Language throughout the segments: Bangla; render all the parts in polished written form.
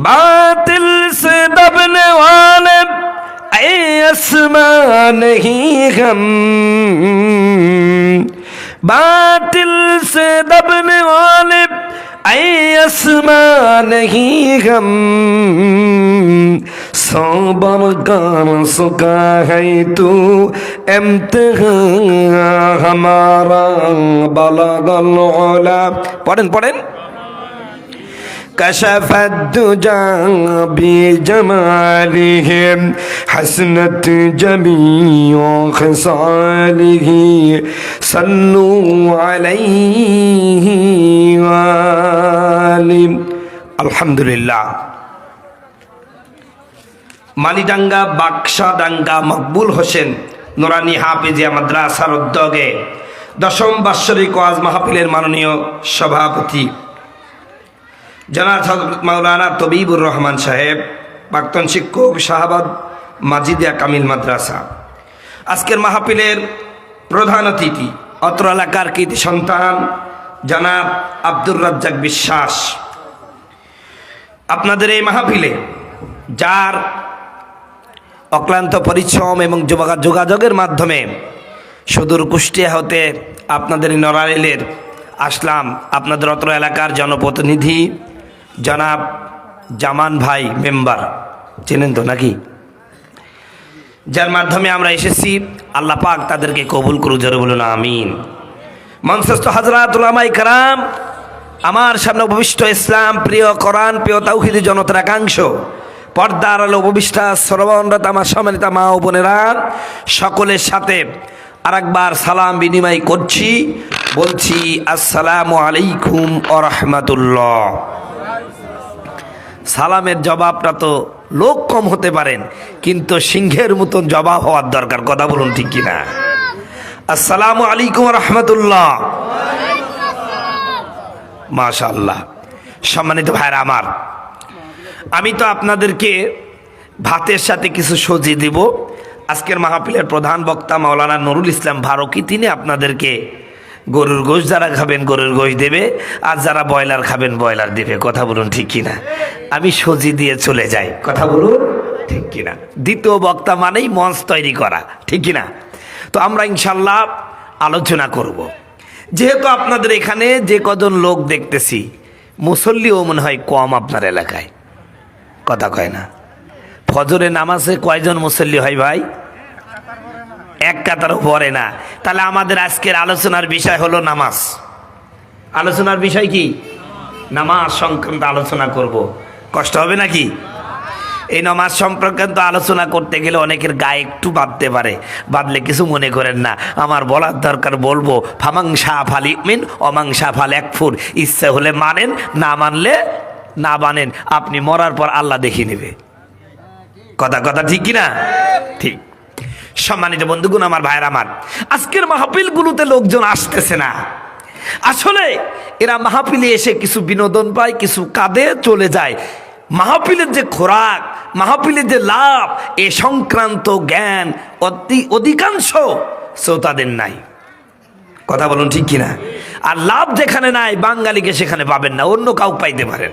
बातिल से दबने वाले आसमां नहीं हम, बातिल से दबने वाले आसमां नहीं हम, सबर कर सका है तू इम्तिहान हमारा बलगल उला। पढ़ें पढ़ें। कशफ दुजा बिजमालिह हसनत जमीओ खसालिह सल्लु अलैहि वालिम। अल्हम्दुलिल्लाह। মালিডাঙ্গা বাক্সাডাঙ্গা মকবুল হোসেন নুরানি হাফেজিয়া মাদ্রাসার উদ্যোগে দশম বাৎসরিক ওয়াজ মাহফিলের মাননীয় সভাপতি জনাব মাওলানা তবিবুর রহমান সাহেব, প্রাক্তন শিক্ষক, শাহবাদ মাজিদিয়া কামিল মাদ্রাসা, আজকের মাহফিলের প্রধান অতিথি অত্র এলাকার কৃতি সন্তান জনাব আব্দুর রাজ্জাক বিশ্বাস। আপনাদের এই মাহফিলে যার অক্লান্ত পরিশ্রম এবং যোগাযোগের মাধ্যমে সুদূর কুষ্টিয়া হতে আপনাদের নড়াইলের আসলাম, আপনাদের অত্র এলাকার জনপ্রতিনিধি জনাব জামান ভাই মেম্বার, চেনেন তো নাকি, যার মাধ্যমে আমরা এসেছি। আল্লাহ পাক তাদেরকে কবুল করুন, জোরে বলুন আমিন। মঞ্চস্থ হযরত উলামায়ে কেরাম, আমার সামনে উপবিষ্ট ইসলাম প্রিয়, কোরআন প্রিয়, তাওহীদি জনতার একাংশ, পর্দার আলো উপবিষ্টা শ্রবণরত আমার সম্মানিত মা ও বোনেরা, সকলের সাথে আরেকবার সালাম বিনিময় করছি, বলছি আসসালামু আলাইকুম ওয়া রাহমাতুল্লাহ। সালামের জবাবটা তো লোক কম হতে পারেন, কিন্তু সিংহের মতন জবাব হওয়ার দরকার, কথা বলুন ঠিক কিনা? আসসালামু আলাইকুম ওয়া রাহমাতুল্লাহ। মাশাআল্লাহ। সম্মানিত ভাইরা আমার, আমি তো আপনাদেরকে ভাতের সাথে কিছু সজি দিব। আজকের মাহফিলের প্রধান বক্তা মাওলানা নুরুল ইসলাম ফারুকী, তিনি আপনাদেরকে গরুর গোশত যারা খাবেন গরুর গোশত দেবে, আর যারা ব্রয়লার খাবেন ব্রয়লার দেবে, কথা বলুন ঠিক কিনা? আমি সজি দিয়ে চলে যাই, কথা বলুন ঠিক কিনা? দ্বিতীয় বক্তা মানেই মঞ্চ তৈরি করা, ঠিক কিনা? তো আমরা ইনশাল্লাহ আলোচনা করব। যেহেতু আপনাদের এখানে যে কজন লোক দেখতেছি, মুসল্লিও মনে হয় কম আপনার এলাকায়, কথা কয় না? ফজরে নামাজে কয়জন মুসল্লি হয় ভাই? এক কাতারও পড়ে না। তাহলে আমাদের আজকের আলোচনার বিষয় হলো নামাজ। আলোচনার বিষয় কি? নামাজ সংক্রান্ত আলোচনা করব। কষ্ট হবে নাকি? এই নামাজ সংক্রান্ত আলোচনা করতে গেলে অনেকের গায়ে একটু বাঁধতে পারে, বাঁধলে কিছু মনে করেন না, আমার বলার দরকার বলবো। ফামাংসা ফালি মিন অমাংসা ফাল একফুর, ইচ্ছে হলে মানেন, না মানলে না মানেন, আপনি মরার পর আল্লাহ দেখিয়ে নেবে। কথা কথা ঠিক কিনা? ঠিক। সম্মানিত বন্ধুগণ, আমার ভাইয়ের আমার, আজকের মাহফিলগুলোতে লোকজন আসতেছে না। আসলে এরা মাহফিলে এসে কিছু বিনোদন পায়, কিছু কাঁদে, চলে যায়। মাহফিলের যে খোরাক, মাহফিলের যে লাভ, এ সংক্রান্ত জ্ঞান অধিকাংশ শ্রোতাদের নাই, কথা বলুন ঠিক কিনা? আর লাভ যেখানে নাই, বাঙালিকে সেখানে পাবেন না, অন্য কাউ পাইতে পারেন,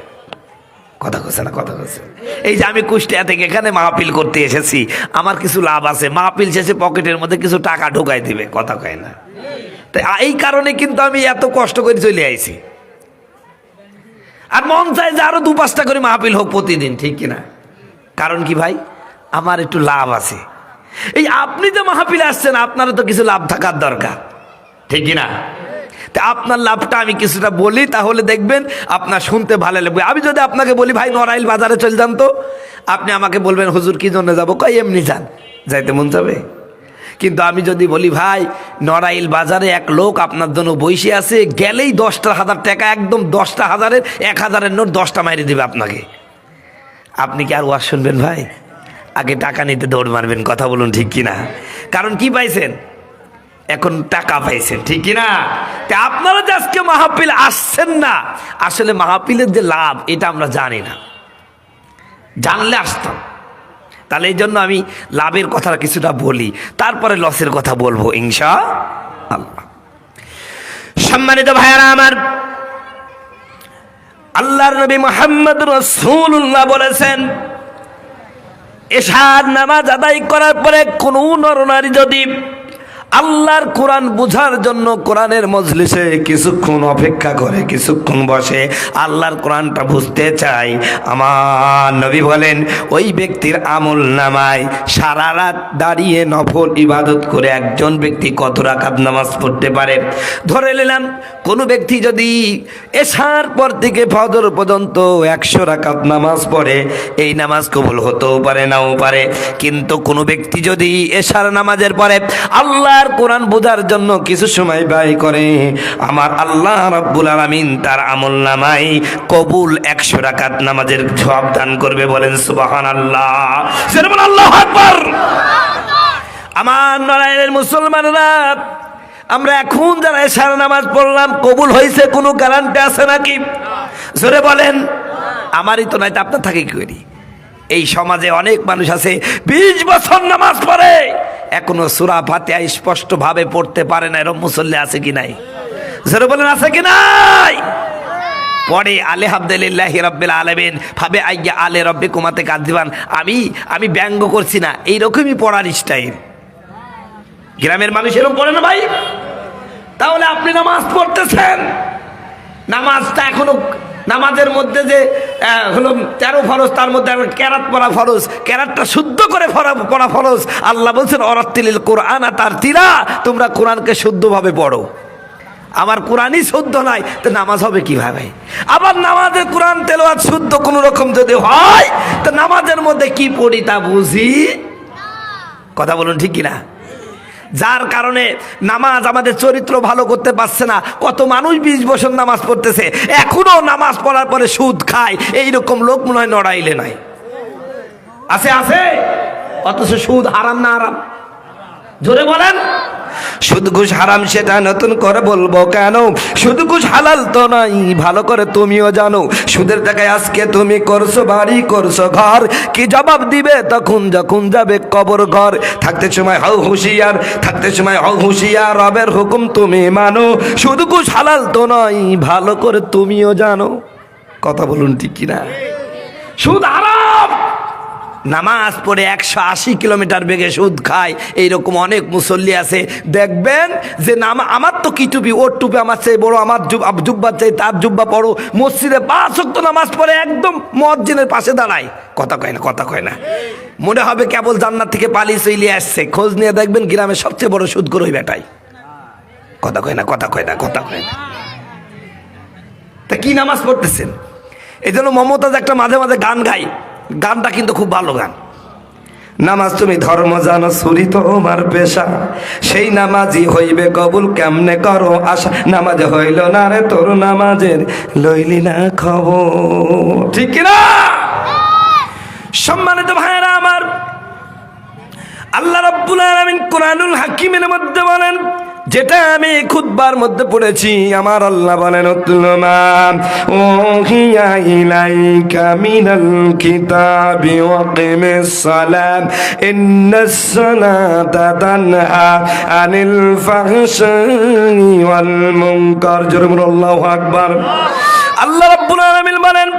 কথা কচ্ছে না? কথা কচ্ছে। এই যে আমি কুষ্টিয়া থেকে এখানে মাহফিল করতে এসেছি, আমার কিছু লাভ আছে, মাহফিল শেষে পকেটের মধ্যে কিছু টাকা ঢোকাই দিবে, কথা কয় না? তাই এই কারণে কিন্তু আমি এত কষ্ট করে চলে আইছি। আর মন চায় যে আরো 2-5টা করে মাহফিল হোক প্রতিদিন, ঠিক কিনা? কারণ কি ভাই, আমার একটু লাভ আছে। এই আপনি যে মাহফিলে আসছেন, আপনারও তো কিছু লাভ থাকার দরকার, ঠিক কিনা? তা আপনার লাভটা আমি কিছুটা বলি, তাহলে দেখবেন আপনার শুনতে ভালো লাগবে। আমি যদি আপনাকে বলি ভাই নড়াইল বাজারে চলে যান, তো আপনি আমাকে বলবেন হুজুর কি জন্য যাবো? কই এমনি যান, যাইতে মন যাবে। কিন্তু আমি যদি বলি ভাই নড়াইল বাজারে এক লোক আপনার জন্য বসে আছে, গেলেই 10,000 টাকা, একদম 10,000-এর 1,000-এর নোট 10টা মাইরে দেবে আপনাকে, আপনি কি আর ওয়াজ শুনবেন ভাই? আগে টাকা নিতে দৌড় মারবেন, কথা বলুন ঠিক কিনা? কারণ কি পাইছেন? এখন টাকা পাইছেন, ঠিক কিনা? তা আপনারা যে আজকে মাহফিল আসছেন না, আসলে মাহফিলের যে লাভ এটা আমরা জানি না, জানলে আসতাম। তাহলে এই জন্য আমি লাভের কথা কিছুটা বলি, তারপরে লসের কথা বলবো ইনশাআল্লাহ। সম্মানিত ভাইয়ারা আমার, আল্লাহর নবী মুহাম্মদ রাসূলুল্লাহ বলেছেন, এশার নামাজ আদায় করার পরে কোনো নরনারী যদি আল্লাহর কোরআন বুঝার জন্য কোরআনের মজলিসে কিছুক্ষণ অপেক্ষা করে, কিছুক্ষণ বসে আল্লাহর কোরআনটা বুঝতে চায়, আমার নবী বলেন ওই ব্যক্তির আমল নামায় সারা রাত দাঁড়িয়ে নফল ইবাদত করে একজন ব্যক্তি কত রাকাত নামাজ পড়তে পারে। ধরে নিলাম কোনো ব্যক্তি যদি এশার পর থেকে ফজর পর্যন্ত 100 রাকাত নামাজ পড়ে, এই নামাজ কবুল হতেও পারে নাও পারে। কিন্তু কোনো ব্যক্তি যদি এশার নামাজের পরে আল্লাহর কোরআন বোঝার জন্য কিছু সময় ব্যয় করে, আমার আল্লাহ রাব্বুল আলামিন তার আমল নামায় কবুল 100 রাকাত নামাজের সওয়াব দান করবে। বলেন সুবহানাল্লাহ, জোরে বলেন আল্লাহু আকবার। আমার নড়াইলের মুসলমানরা, আমরা এখন যারা এশার নামাজ পড়লাম কবুল হয়েছে কোনো গ্যারান্টি আছে নাকি? জোরে বলেন। আমারই তো নাই, আপনার থাকে কি করি? এই সমাজে অনেক মানুষ আছে 20 বছর নামাজ পড়ে এখনো সূরা ফাতিহা স্পষ্ট ভাবে পড়তে পারে না, এরকম মুসল্লি আছে কি নাই? জোরে বলেন আছে কি নাই? পড়ে আলহামদুলিল্লাহি রাব্বিল আলামিন ভাবে আইয়া আলে রাব্বিকুমা তে কাযিবান। আমি ব্যঙ্গ করছি না, এইরকমই পড়ার স্টাইল। গ্রামের মানুষ এরকম পড়ে না ভাই? তাহলে আপনি নামাজ পড়তেছেন, নামাজটা এখনো নামাজের মধ্যে যে হলো 13 ফরজ, তার মধ্যে কেরাত পড়া ফরজ, কেরাতটা শুদ্ধ করে পড়া ফরজ। আল্লাহ বলছেন অরাত্তিলিল কোরআন তারতিলা, তোমরা কোরআনকে শুদ্ধভাবে পড়ো। আমার কোরআনই শুদ্ধ নাই তো নামাজ হবে কিভাবে? আবার নামাজের কোরআন তেলাওয়াত শুদ্ধ কোনো রকম যদি হয় তো নামাজের মধ্যে কি পড়ি তা বুঝি? কথা বলুন ঠিক কিনা? যার কারণে নামাজ আমাদের চরিত্র ভালো করতে পারছে না। কত মানুষ 20 বছর নামাজ পড়তেছে, এখনো নামাজ পড়ার পরে সুদ খায়, এইরকম লোক মনে হয় নড়াইলে নাই। আছে আছে, অথচ সুদ হারাম না হারাম? জোরে বলেন। সুদ ঘুষ হারাম সেটা নতুন করে বলবো কেন? সুদ ঘুষ হালাল তো নাই, ভালো করে তুমিও জানো। সুদের টাকায় আজকে তুমি করছো বাড়ি, করছো ঘর, কি জবাব দিবে তখন যখন যাবে কবর ঘর? থাকতে সময় হও হুঁশিয়ার, থাকতে সময় হও হুঁশিয়ার, রবের হুকুম তুমি মানো। সুদ ঘুষ হালাল তো নয়, ভালো করে তুমিও জানো। কথা বলুন ঠিক কিনা? সুদ হারাম। নামাজ পড়ে 180 কিলোমিটার বেগে সুদ খায়, এইরকম অনেক মুসল্লি আছে। দেখবেন যে আমার তো কি টুপি, ওর টুপি আমার চেয়ে বড়, আমার জুব্বা চাই তার জুব্বা বড়, মসজিদে 5 ওয়াক্ত নামাজ পড়ে একদম মুয়াজ্জিনের পাশে দাঁড়ায়। কথা কয় না, কথা কয় না। মনে হবে কেবল জান্নাত থেকে পালিয়ে চলে আসছে। খোঁজ নিয়ে দেখবেন গ্রামের সবচেয়ে বড় সুদখোর ওই বেটাই। কথা কয় না, কথা কয় না, কথা কয় না। তা কি নামাজ পড়তেছেন? এই জন্য মমতাজ একটা মাঝে মাঝে গান গায়, গানটা কিন্তু খুব ভালো গান। নামাজ তুমি ধর্ম জানো, ছুরি তোমার পেশা, সেই নামাজই হইবে কবুল, কেমনে করো আশা। নামাজ হইল না রে তোর, নামাজের লইলি না খবর। ঠিক কিনা? সম্মানিত ভাইয়েরা আমার, আল্লাহ রাব্বুল আলামিন কুরআনুল হাকিমের মধ্যে বলেন, যেটা আমি খুতবার মধ্যে পড়েছি, আমার আল্লাহ বলেন উতলুমা ওহিয়া ইলাইকা মিনাল কিতাবি ওয়াকিমিস সালাত ইন্নাস সালাতা তানহা আনিল ফাহশাই ওয়াল মুনকার। জোরে বলুন আল্লাহু আকবার। আল্লাহ রাব্বুল আলামিন বলেন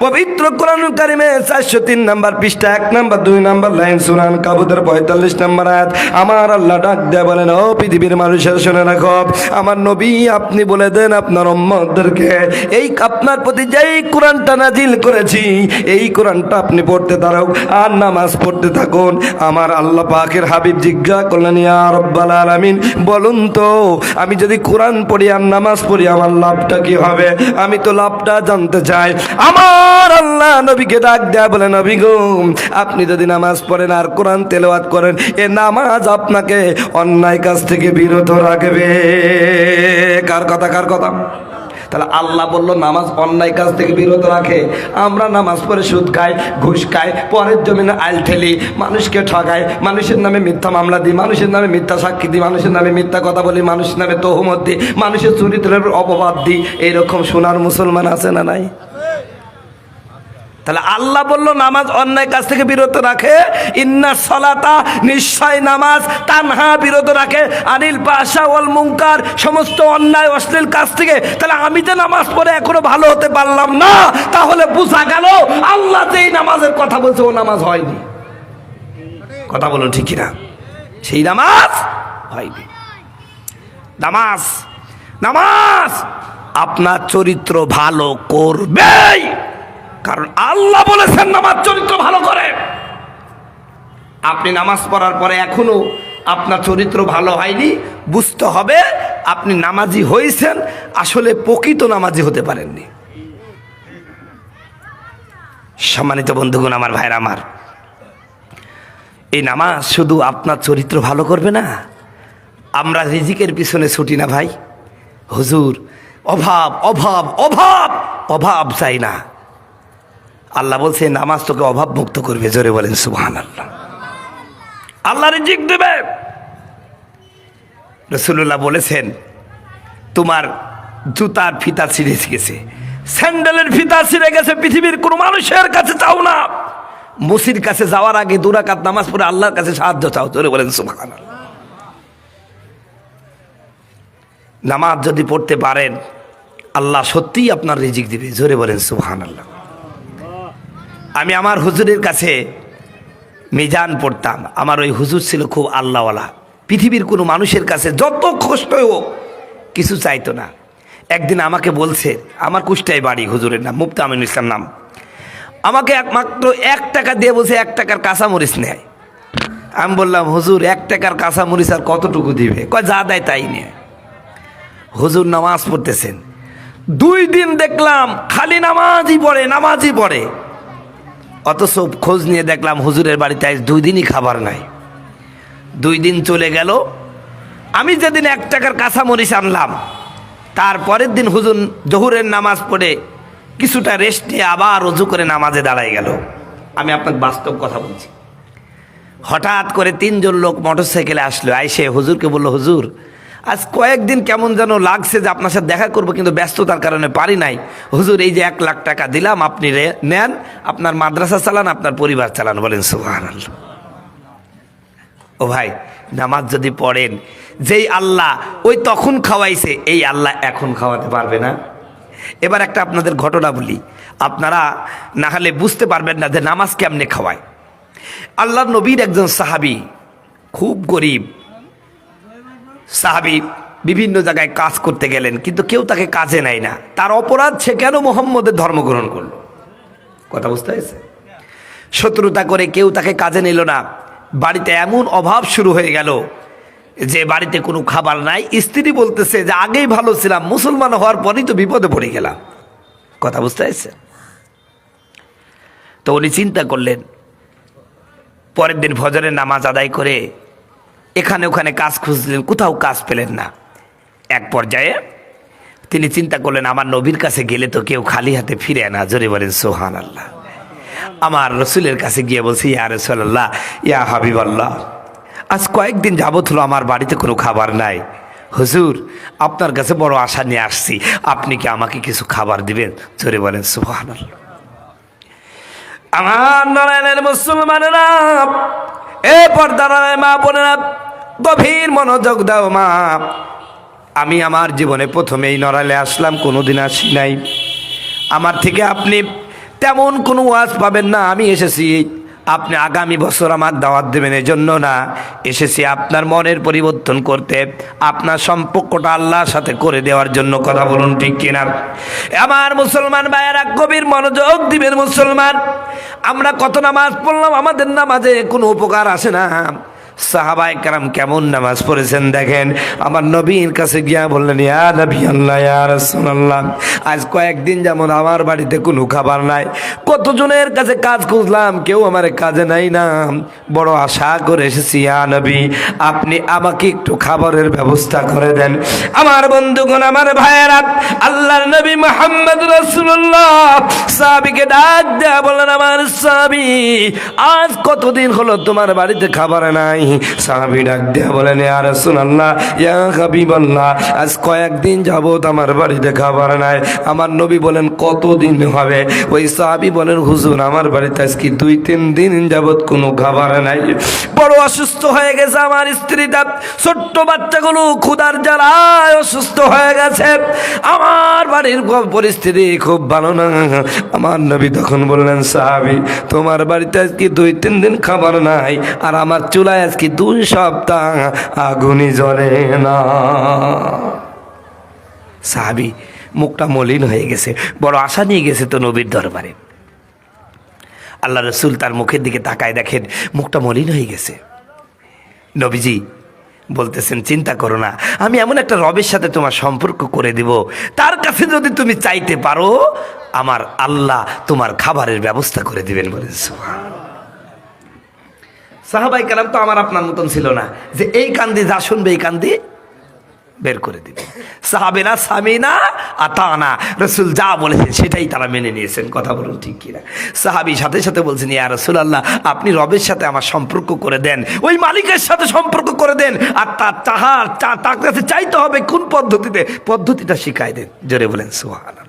পবিত্র কোরআনুল কারীমে 403 নম্বর পৃষ্ঠা 1 নম্বর 2 নম্বর লাইন সূরা আনকাবুতের 45 নম্বর আয়াত, আমার আল্লাহ ডাক দেয়া বলেন, ও পৃথিবীর মানুষের শুনে রাখো, আমার নবী আপনি বলে দেন আপনার উম্মতদেরকে, এই আপনার প্রতি যেই কোরআনটা নাজিল করেছি এই কোরআনটা আপনি পড়তে থাকুন আর নামাজ পড়তে থাকুন। আমার আল্লাহ পাকের হাবিব জিজ্ঞাসা করলেন, ইয়া রাব্বাল আলামিন বলুন তো আমি যদি কোরআন পড়ি আর নামাজ পড়ি আমার লাভটা কি হবে? আমি তো লাভটা জানতে চাই। আমার আল্লাহ নবীকে ডাক দেয়া বলে, নবী গো আপনি যদি নামাজ পড়েন আর কোরআন তেলাওয়াত করেন, এ নামাজ আপনাকে অন্যায় কাজ থেকে বিরত রাখবে। কার কথা? কার কথা? তাহলে আল্লাহ বলল নামাজ অন্যায় কাজ থেকে বিরত রাখে। আমরা নামাজ পড়ে সুদ খাই, ঘুষ খাই, পরের জমিনে আইল ঠেলি, মানুষকে ঠগাই, মানুষের নামে মিথ্যা মামলা দিই, মানুষের নামে মিথ্যা সাক্ষী দিই, মানুষের নামে মিথ্যা কথা বলি, মানুষের নামে তহমত দিই, মানুষের চরিত্রের অপবাদ দিই। এইরকম সোনার মুসলমান আছে না নাই? তাহলে আল্লাহ বলল নামাজ অন্যায় কাজ থেকে বিরত রাখে, ইন্না সলাতা, নিশ্চয় নামাজ, তানহা, বিরত রাখে আনিল ফাহশা ওয়াল মুনকার, সমস্ত অন্যায় অশ্লীল কাজ থেকে। তাহলে আমি যে নামাজ পড়ে এখনো ভালো হতে পারলাম না, তাহলে বোঝা গেল আল্লাহ যেই নামাজের কথা বলছে ও নামাজ হয়নি। কথা বলুন ঠিক কিনা? সেই নামাজ হয়নি। নামাজ নামাজ আপনার চরিত্র ভালো করবেই, কারণ আল্লাহ বলেছেন নামাজ চরিত্র ভালো করে। আপনি নামাজ পড়ার পরে এখনো আপনার চরিত্র ভালো হয়নি, বুঝতে হবে আপনি নামাজি হয়েছেন, আসলে প্রকৃত নামাজি হতে পারেননি। সম্মানিত বন্ধুগণ, আমার ভাইরা আমার, এই নামাজ শুধু আপনার চরিত্র ভালো করবে না। আমরা রিজিকের পিছনে ছুটি না ভাই, হুজুর অভাব অভাব অভাব অভাব চাই না। আল্লাহ বলছে নামাজ তোকে অভাব মুক্ত করবে। জোরে বলেন সুবহানাল্লাহ। আল্লাহ রিজিক দেবে। রাসূলুল্লাহ বলেছেন তোমার জুতার ফিতা ছিঁড়ে গেছে, স্যান্ডেলের ফিতা ছিঁড়ে গেছে, পৃথিবীর কোনো মানুষের কাছে চাও না, মসজিদের কাছে যাওয়ার আগে 2 রাকাত নামাজ পড়ে আল্লাহর কাছে সাহায্য চাও। জোরে বলেন সুবহানাল্লাহ। নামাজ যদি পড়তে পারেন আল্লাহ সত্যিই আপনার রিজিক দিবে। জোরে বলেন সুবহানাল্লাহ। আমি আমার হুজুরের কাছে মিজান পড়তাম, আমার ওই হুজুর ছিল খুব আল্লাহওয়ালা, পৃথিবীর কোনো মানুষের কাছে যত কষ্ট হোক কিছু চাইতো না। একদিন আমাকে বলছে, আমার কুষ্টায় বাড়ি, হুজুরের নাম মুফতি আমিনুল ইসলাম নাম, আমাকে একমাত্র 1 টাকা দিয়ে বলছে 1 টাকার কাঁচামরিচ নেয়। আমি বললাম হুজুর 1 টাকার কাঁচামরিচ আর কতটুকু দিবে? কয় যা দেয় তাই নেয়। হুজুর নামাজ পড়তেছেন, 2 দিন দেখলাম খালি নামাজই পড়ে নামাজই পড়ে, অথচ খোঁজ নিয়ে দেখলাম হুজুরের বাড়িতে আজ 2 দিনই খাবার নাই। 2 দিন চলে গেল, আমি যেদিন 1 টাকার কাঁচামরিচ আনলাম, তারপরের দিন হুজুর জোহরের নামাজ পড়ে কিছুটা রেস্ট নিয়ে আবার ওযু করে নামাজে দাঁড়ায় গেল। আমি আপনাকে বাস্তব কথা বলছি। হঠাৎ করে 3 জন লোক মোটরসাইকেলে আসলো, আইসে হুজুরকে বলল হুজুর আজ কয়েকদিন কেমন যেন লাগছে যে আপনার সাথে দেখা করবো, কিন্তু ব্যস্ততার কারণে পারি নাই। হুজুর এই যে 1 লাখ টাকা দিলাম, আপনি নেন, আপনার মাদ্রাসা চালান, আপনার পরিবার চালান। বলেন সুবহানাল্লাহ। ও ভাই, নামাজ যদি পড়েন, যেই আল্লাহ ওই তখন খাওয়াইছে এই আল্লাহ এখন খাওয়াতে পারবে না? এবার একটা আপনাদের ঘটনা বলি, আপনারা না হলে বুঝতে পারবেন না যে নামাজ কেমনে খাওয়ায়। আল্লাহর নবীর একজন সাহাবী, খুব গরিব সাহাবী, বিভিন্ন জায়গায় কাজ করতে গেলেন, কিন্তু কেউ তাকে কাজে নেয় না। তার অপরাধ, সে কেন মুহাম্মদের ধর্ম গ্রহণ করলো? কথা বুঝতে হয়েছে? শত্রুতা করে কেউ তাকে কাজে নিল না। বাড়িতে এমন অভাব শুরু হয়ে গেল যে বাড়িতে কোনো খাবার নাই। স্ত্রী বলতেছে যে আগেই ভালো ছিলাম, মুসলমান হওয়ার পরেই তো বিপদে পড়ে গেলাম। কথা বুঝতে হয়েছে? তো উনি চিন্তা করলেন, পরের দিন ফজরের নামাজ আদায় করে এখানে ওখানে কাজ খুঁজলেন, কোথাও কাজ পেলেন না। এক পর্যায়ে তিনি চিন্তা করলেন আমার নবীর কাছে গেলে তো কেউ খালি হাতে ফিরে না। জোরে বলেন সুবহানাল্লাহ। আমার রসুলের কাছে গিয়ে বলছি ইয়া রাসূলুল্লাহ, ইয়া হাবিবাল্লাহ, আজ কয়েকদিন যাবত হলো আমার বাড়িতে কোনো খাবার নাই। হুজুর আপনার কাছে বড় আশা নিয়ে আসছি, আপনি কি আমাকে কিছু খাবার দিবেন? জোরে বলেন সুবহানাল্লাহ। আমার নারায়ণের মুসলমানেরা, এ পর্দার মা বোনেরা, গভীর মনোযোগ দাও মা। আমি আমার জীবনে প্রথমেই নড়াইলে আসলাম, কোনোদিন আসি নাই। আমার থেকে আপনি তেমন কোনো ওয়াজ পাবেন না। আমি এসেছি আপনি আগামী বছর আমার দাওয়াত দেবেন এজন্য না, এসেছি আপনার মনের পরিবর্তন করতে, আপনার সম্পর্কটা আল্লাহর সাথে করে দেওয়ার জন্য। কথা বলুন ঠিক কিনা? আমার মুসলমান ভাইয়েরা গভীর মনোযোগ দিবেন। মুসলমান, আমরা কত নামাজ পড়লাম, আমাদের নামাজে কোনো উপকার আসে না। সাহাবায়ে কেরাম কেমন নামাজ পড়েছেন দেখেন। আমার নবীর কাছে গিয়া বললেন ইয়া নবী আল্লাহ, ইয়া রাসূলুল্লাহ, আজ কয়েকদিন যেমন আমার বাড়িতে কোনো খাবার নাই, কতজনের কাছে কাজ খুঁজলাম, কেউ আমার কাজে নাই না, বড় আশা করে এসেছি ইয়া নবী, আপনি আমাকে একটু খাবারের ব্যবস্থা করে দেন। আমার বন্ধুগণ, আমার ভাইয়েরা, আল্লাহর নবী মুহাম্মদ রাসূলুল্লাহ সাহাবীকে ডাক দেয়া বললেন আমার সাহাবী, আজ কতদিন হলো তোমার বাড়িতে খাবার নাই, সাহাবী ডাক দিয়া বলেন, ইয়া রাসূলুল্লাহ, ইয়া হাবিবাল্লাহ, আজ কয়েকদিন যাবত আমার বাড়িতে খাবার নাই। আমার নবী বলেন, কতদিন হবে? ওই সাহাবী বলেন, হুজুর আমার বাড়িতে আজকে 2-3 দিন যাবত কোনো খাবার নাই। বড় অসুস্থ হয়ে গেছে আমার স্ত্রীটা, ছোট্ট বাচ্চাগুলো ক্ষুধার জ্বালায় অসুস্থ হয়ে গেছে, আমার বাড়ির পরিস্থিতি খুব ভালো না। আমার নবী তখন বললেন, সাহাবী তোমার বাড়িতে আজকে 2-3 দিন খাবার নাই, আর আমার চুলায় আজকে 2 সপ্তাহ আগুনই জ্বলে না। সাহাবী মুখটা মলিন হয়ে গেছে, বড় আশা নিয়ে গেছে তো নবীর দরবারে। আল্লাহ রসুল তার মুখের দিকে তাকায়, দেখেন মুখটা মলিন হয়ে গেছে। নবীজি বলতেছেন, চিন্তা করো না, আমি এমন একটা রবের সাথে তোমার সম্পর্ক করে দিব, তার কাছে যদি তুমি চাইতে পারো আমার আল্লাহ তোমার খাবারের ব্যবস্থা করে দিবেন। বলে সাহাবাই কেরাম তো আমার আপনার মতন ছিল না যে এই কান দিয়ে যা শুনবে এই কান দিয়ে বের করে দিবে। সাহাবেরা সামিনা আতানা, রসুল যা বলেছেন সেটাই তারা মেনে নিয়েছেন। কথা বলুন ঠিক কিনা? সাহাবী সাথে সাথে বলছেন, ইয়া রাসূলুল্লাহ, আপনি রবের সাথে আমার সম্পর্ক করে দেন, ওই মালিকের সাথে সম্পর্ক করে দেন, আর তার কাছে চাইতে হবে কোন পদ্ধতিতে, পদ্ধতিটা শিখাই দেন। জোরে বলেন সুবহানাল্লাহ।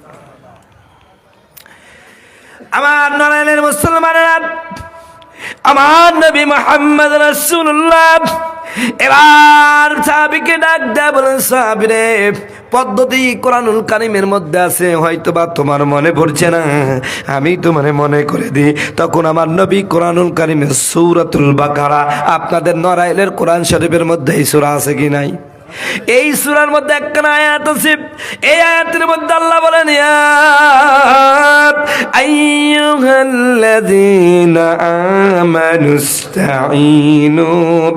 আমার নয়নের মুসলমানেরা, আমার নবী মুহাম্মদ রাসূলুল্লাহ এবার সাহাবীকে ডাক দেয়া বলেন, সাহাবী রে, পদ্ধতি কোরআনুল কারীমের মধ্যে আছে, হয়তো বা তোমার মনে পড়ছে না, আমি তোমার মনে করে দিই। তখন আমার নবী কোরআনুল কারীমের সূরাতুল বাকারা, আপনাদের নড়াইলের কোরআন শরীফের মধ্যে এই সূরা আছে কি নাই? এই সূরার মধ্যে একটা আয়াত আছে, এই আয়াতের মধ্যে আল্লাহ বলেন, ইয়া আইয়ুহাল্লাযীনা আমানুস্তাঈনু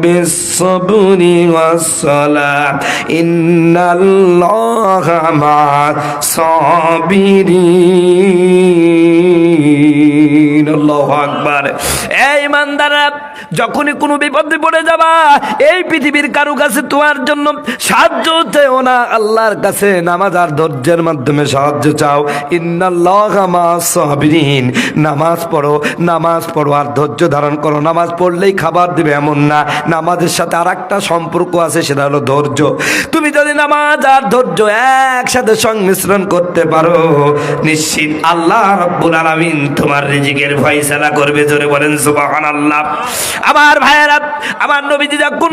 বিস-সাবরি ওয়াস-সালাহ ইন্নাল্লাহা মা'আস-সাবিরিন। আল্লাহু আকবার। এই ইমানদাররা, যখনই কোনো বিপদে পড়ে যাবা, এই পৃথিবীর কারো কাছে তোমার জন্য সাহায্য চেও না, আল্লাহর কাছে নামাজ আর ধৈর্যের মাধ্যমে সাহায্য চাও। ইন্নাল্লাহা মা'আস-সাবিরিন। নামাজ পড়ো আর ধৈর্য ধারণ করো। নামাজ পড়লেই খাবার দিবে এমন না, নামাজের সাথে আর একটা সম্পর্ক আছে, সেটা হলো ধৈর্য। তুমি যদি নামাজ আর ধৈর্য একসাথে সংমিশ্রণ করতে পারো, নিশ্চিত আল্লাহ রাব্বুল আলামিন তোমার রিজিকের ফয়সালা করবে। জোরে বলেন সুবহানাল্লাহ। আমার ভাইয়েরা, আমার নবীজি যখন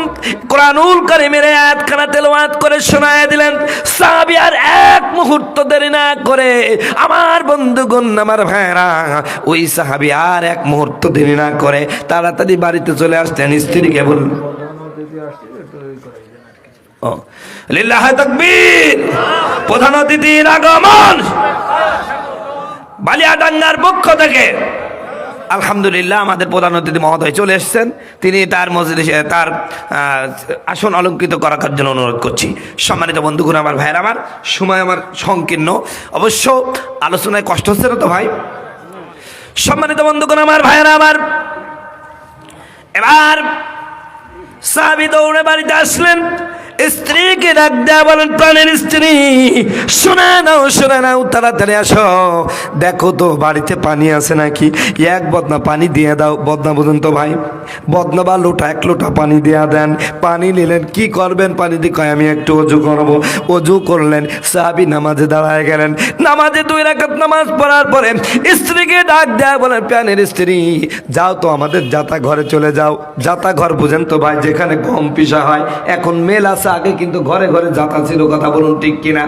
কোরআনুল কারীমের আয়াতখানা তেলাওয়াত করে শোনায় দিলেন, সাহাবী আর এক মুহূর্ত দেরি না করে, আমার বন্ধুগণ, আমার ভাইয়েরা, ওই সাহাবী আর এক মুহূর্ত দেরি না করে তাড়াতাড়ি বাড়িতে চলে আসতেন। স্ত্রীকে বল, লিল্লাহি তাকবীর, প্রধান অতিথির আগমন বালিয়াডাঙ্গার পক্ষ থেকে। আলহামদুলিল্লাহ, আমাদের প্রধান অতিথি মহোদয় চলে এসেছেন, তিনি তার মজলিসে তার আসন অলঙ্কৃত করার জন্য অনুরোধ করছি। সম্মানিত বন্ধুগণ, আমার ভাইয়ের, আমার সময় আমার সংকীর্ণ, অবশ্য আলোচনায় কষ্ট হচ্ছে না তো ভাই? সম্মানিত বন্ধুগণ, আমার ভাইয়েরা, আমার এবার সাহাবী দৌড়ে বাড়িতে আসলেন, স্ত্রীকে ডাক দেয়া বলেন, প্রাণের স্ত্রী, শুনে নাও, তাড়াতাড়ি আসো, দেখো তো বাড়িতে পানি আছে নাকি, এক বদনা পানি দিয়ে দাও। বদনা বুঝুন তো ভাই, বদনা বা লোটা, 1 লোটা পানি দিয়া দেন। পানি নিলেন, কি করবেন পানি দিয়ে? কয় আমি একটু অজু করবো। অজু করলেন, সাহাবী নামাজে দাঁড়ায় গেলেন। নামাজে 2 রাকাত নামাজ পড়ার পরে স্ত্রীকে ডাক দেয়া বলেন, প্রাণের স্ত্রী, যাও তো আমাদের যাতা ঘরে চলে যাও। যাতা ঘর বুঝেন তো ভাই, যেখানে গম পিসা হয়। এখন মেল আছে, আগে কিন্তু ঘরে ঘরে যাতা ছিল। কথা বলুন ঠিক কিনা?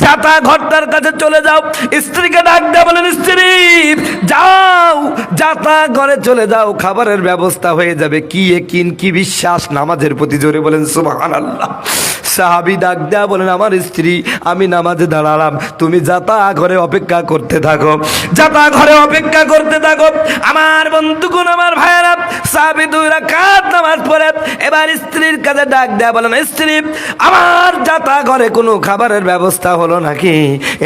যাতা ঘরটার কাছে চলে যাও। স্ত্রীকে ডাক দেয়া বলেন, স্ত্রী যাও, যাতা ঘরে চলে যাও, খাবারের ব্যবস্থা হয়ে যাবে। কি ইয়াকিন, কি বিশ্বাস নামাজের প্রতি! জোরে বলেন সুবহানাল্লাহ। সাহাবী ডাক দেয়া বলেন, আমার স্ত্রী, আমি নামাজে দাঁড়ালাম, তুমি যাতা ঘরে অপেক্ষা করতে থাকো, যাতা ঘরে অপেক্ষা করতে থাকো। আমার বন্ধুগণ, আমার ভাইয়েরা, সাহাবী 2 রাকাত নামাজ পড়ে এবার স্ত্রীর কাছে ডাক দেয়া বলেন, স্ত্রী, আমার যাতা ঘরে কোনো খাবারের ব্যবস্থা হলো নাকি?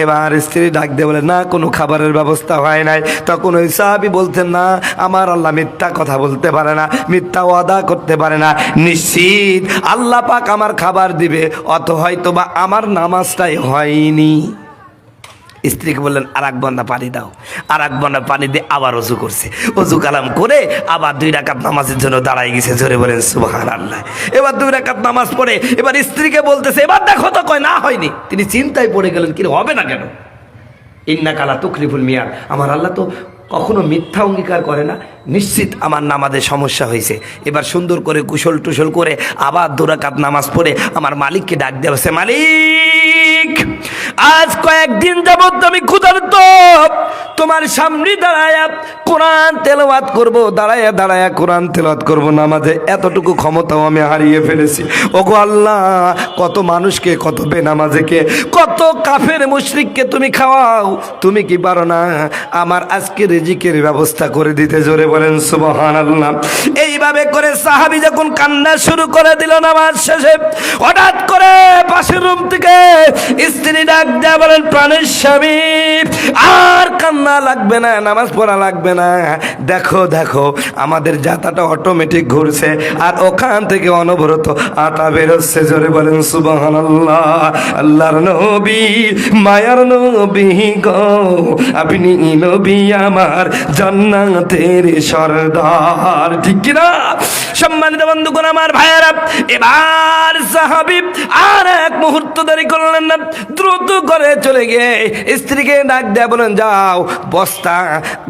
এবার স্ত্রী ডাক দিয়ে বলে, না, কোনো খাবারের ব্যবস্থা হয় নাই। তখন ওই সাহাবী বলতেন, না, আমার আল্লাহ মিথ্যা কথা বলতে পারে না, মিথ্যা ওয়াদা করতে পারে না, নিশ্চিত আল্লাহ পাক আমার খাবার দিবে, অত হয়তো বা আমার নামাজটাই হয়নি। স্ত্রীকে বললেন আর এক বন্দা পানি দাও, আর এক বন্দা পানি দিয়ে আবার অজু করছে, অজু কালাম করে আবার 2 রাকাত নামাজের জন্য দাঁড়াই গেছে। জোরে বলেন সুবহানাল্লাহ। এবার 2 রাকাত নামাজ পড়ে এবার স্ত্রীকে বলতেছে এবার দেখো তো, কয় না হয়নি। তিনি চিন্তায় পড়ে গেলেন, কি হবে না কেন? ইন্নাকা লা তুখলিফুল মিয়াদ, আমার আল্লাহ তো কখনো মিথ্যা অঙ্গীকার করে না, নিশ্চিত আমার নামাজে সমস্যা হয়েছে। এবার সুন্দর করে কুশল টুশল করে আবার 2 রাকাত নামাজ পড়ে আমার মালিককে ডাক দেওয়া হচ্ছে, মালিক আজ কয়েকদিন যাবত আমি ক্ষুধার্ত, তোমার সামনে দাঁড়ায় কোরআন তেলাওয়াত করব, দাঁড়ায় দাঁড়ায় কোরআন তেলাওয়াত করব, নামাজে এতটুকু ক্ষমতাও আমি হারিয়ে ফেলেছি। ওগো আল্লাহ, কত মানুষকে, কত বেনামাজেকে, কত কাফের মুশরিককে তুমি খাওয়াও, তুমি কি পারো না আমার আজকে রিজিকের ব্যবস্থা করে দিতে? জোরে বলেন সুবহানাল্লাহ। এইভাবে করে সাহাবী যখন কান্না শুরু করে দিল নামাজ শেষে, হঠাৎ করে পাশের রুম থেকে স্ত্রী ডাক দেয়া বলেন, প্রাণের স্বামী আর কান্না লাগবে না, নামাজ পড়া লাগবে না, দেখো দেখো আমাদের জাতাটা অটোমেটিক ঘুরছে আর ওখান থেকে অনবরত আটা বেরোচ্ছে। জোরে বলেন সুবহানাল্লাহ। আল্লাহর নবী, মায়ার নবী গো, আপনি নবী আমার জান্নাতের সরদার, ঠিক কি না? সম্মানিত বন্ধুগণ, আমার ভাইয়েরা, এবার সাহাবী আর এক মুহূর্ত দেরি করলেন না, দ্রুত করে চলে গিয়ে স্ত্রীকে ডাক দেয়া বলেন, যাও বস্তা,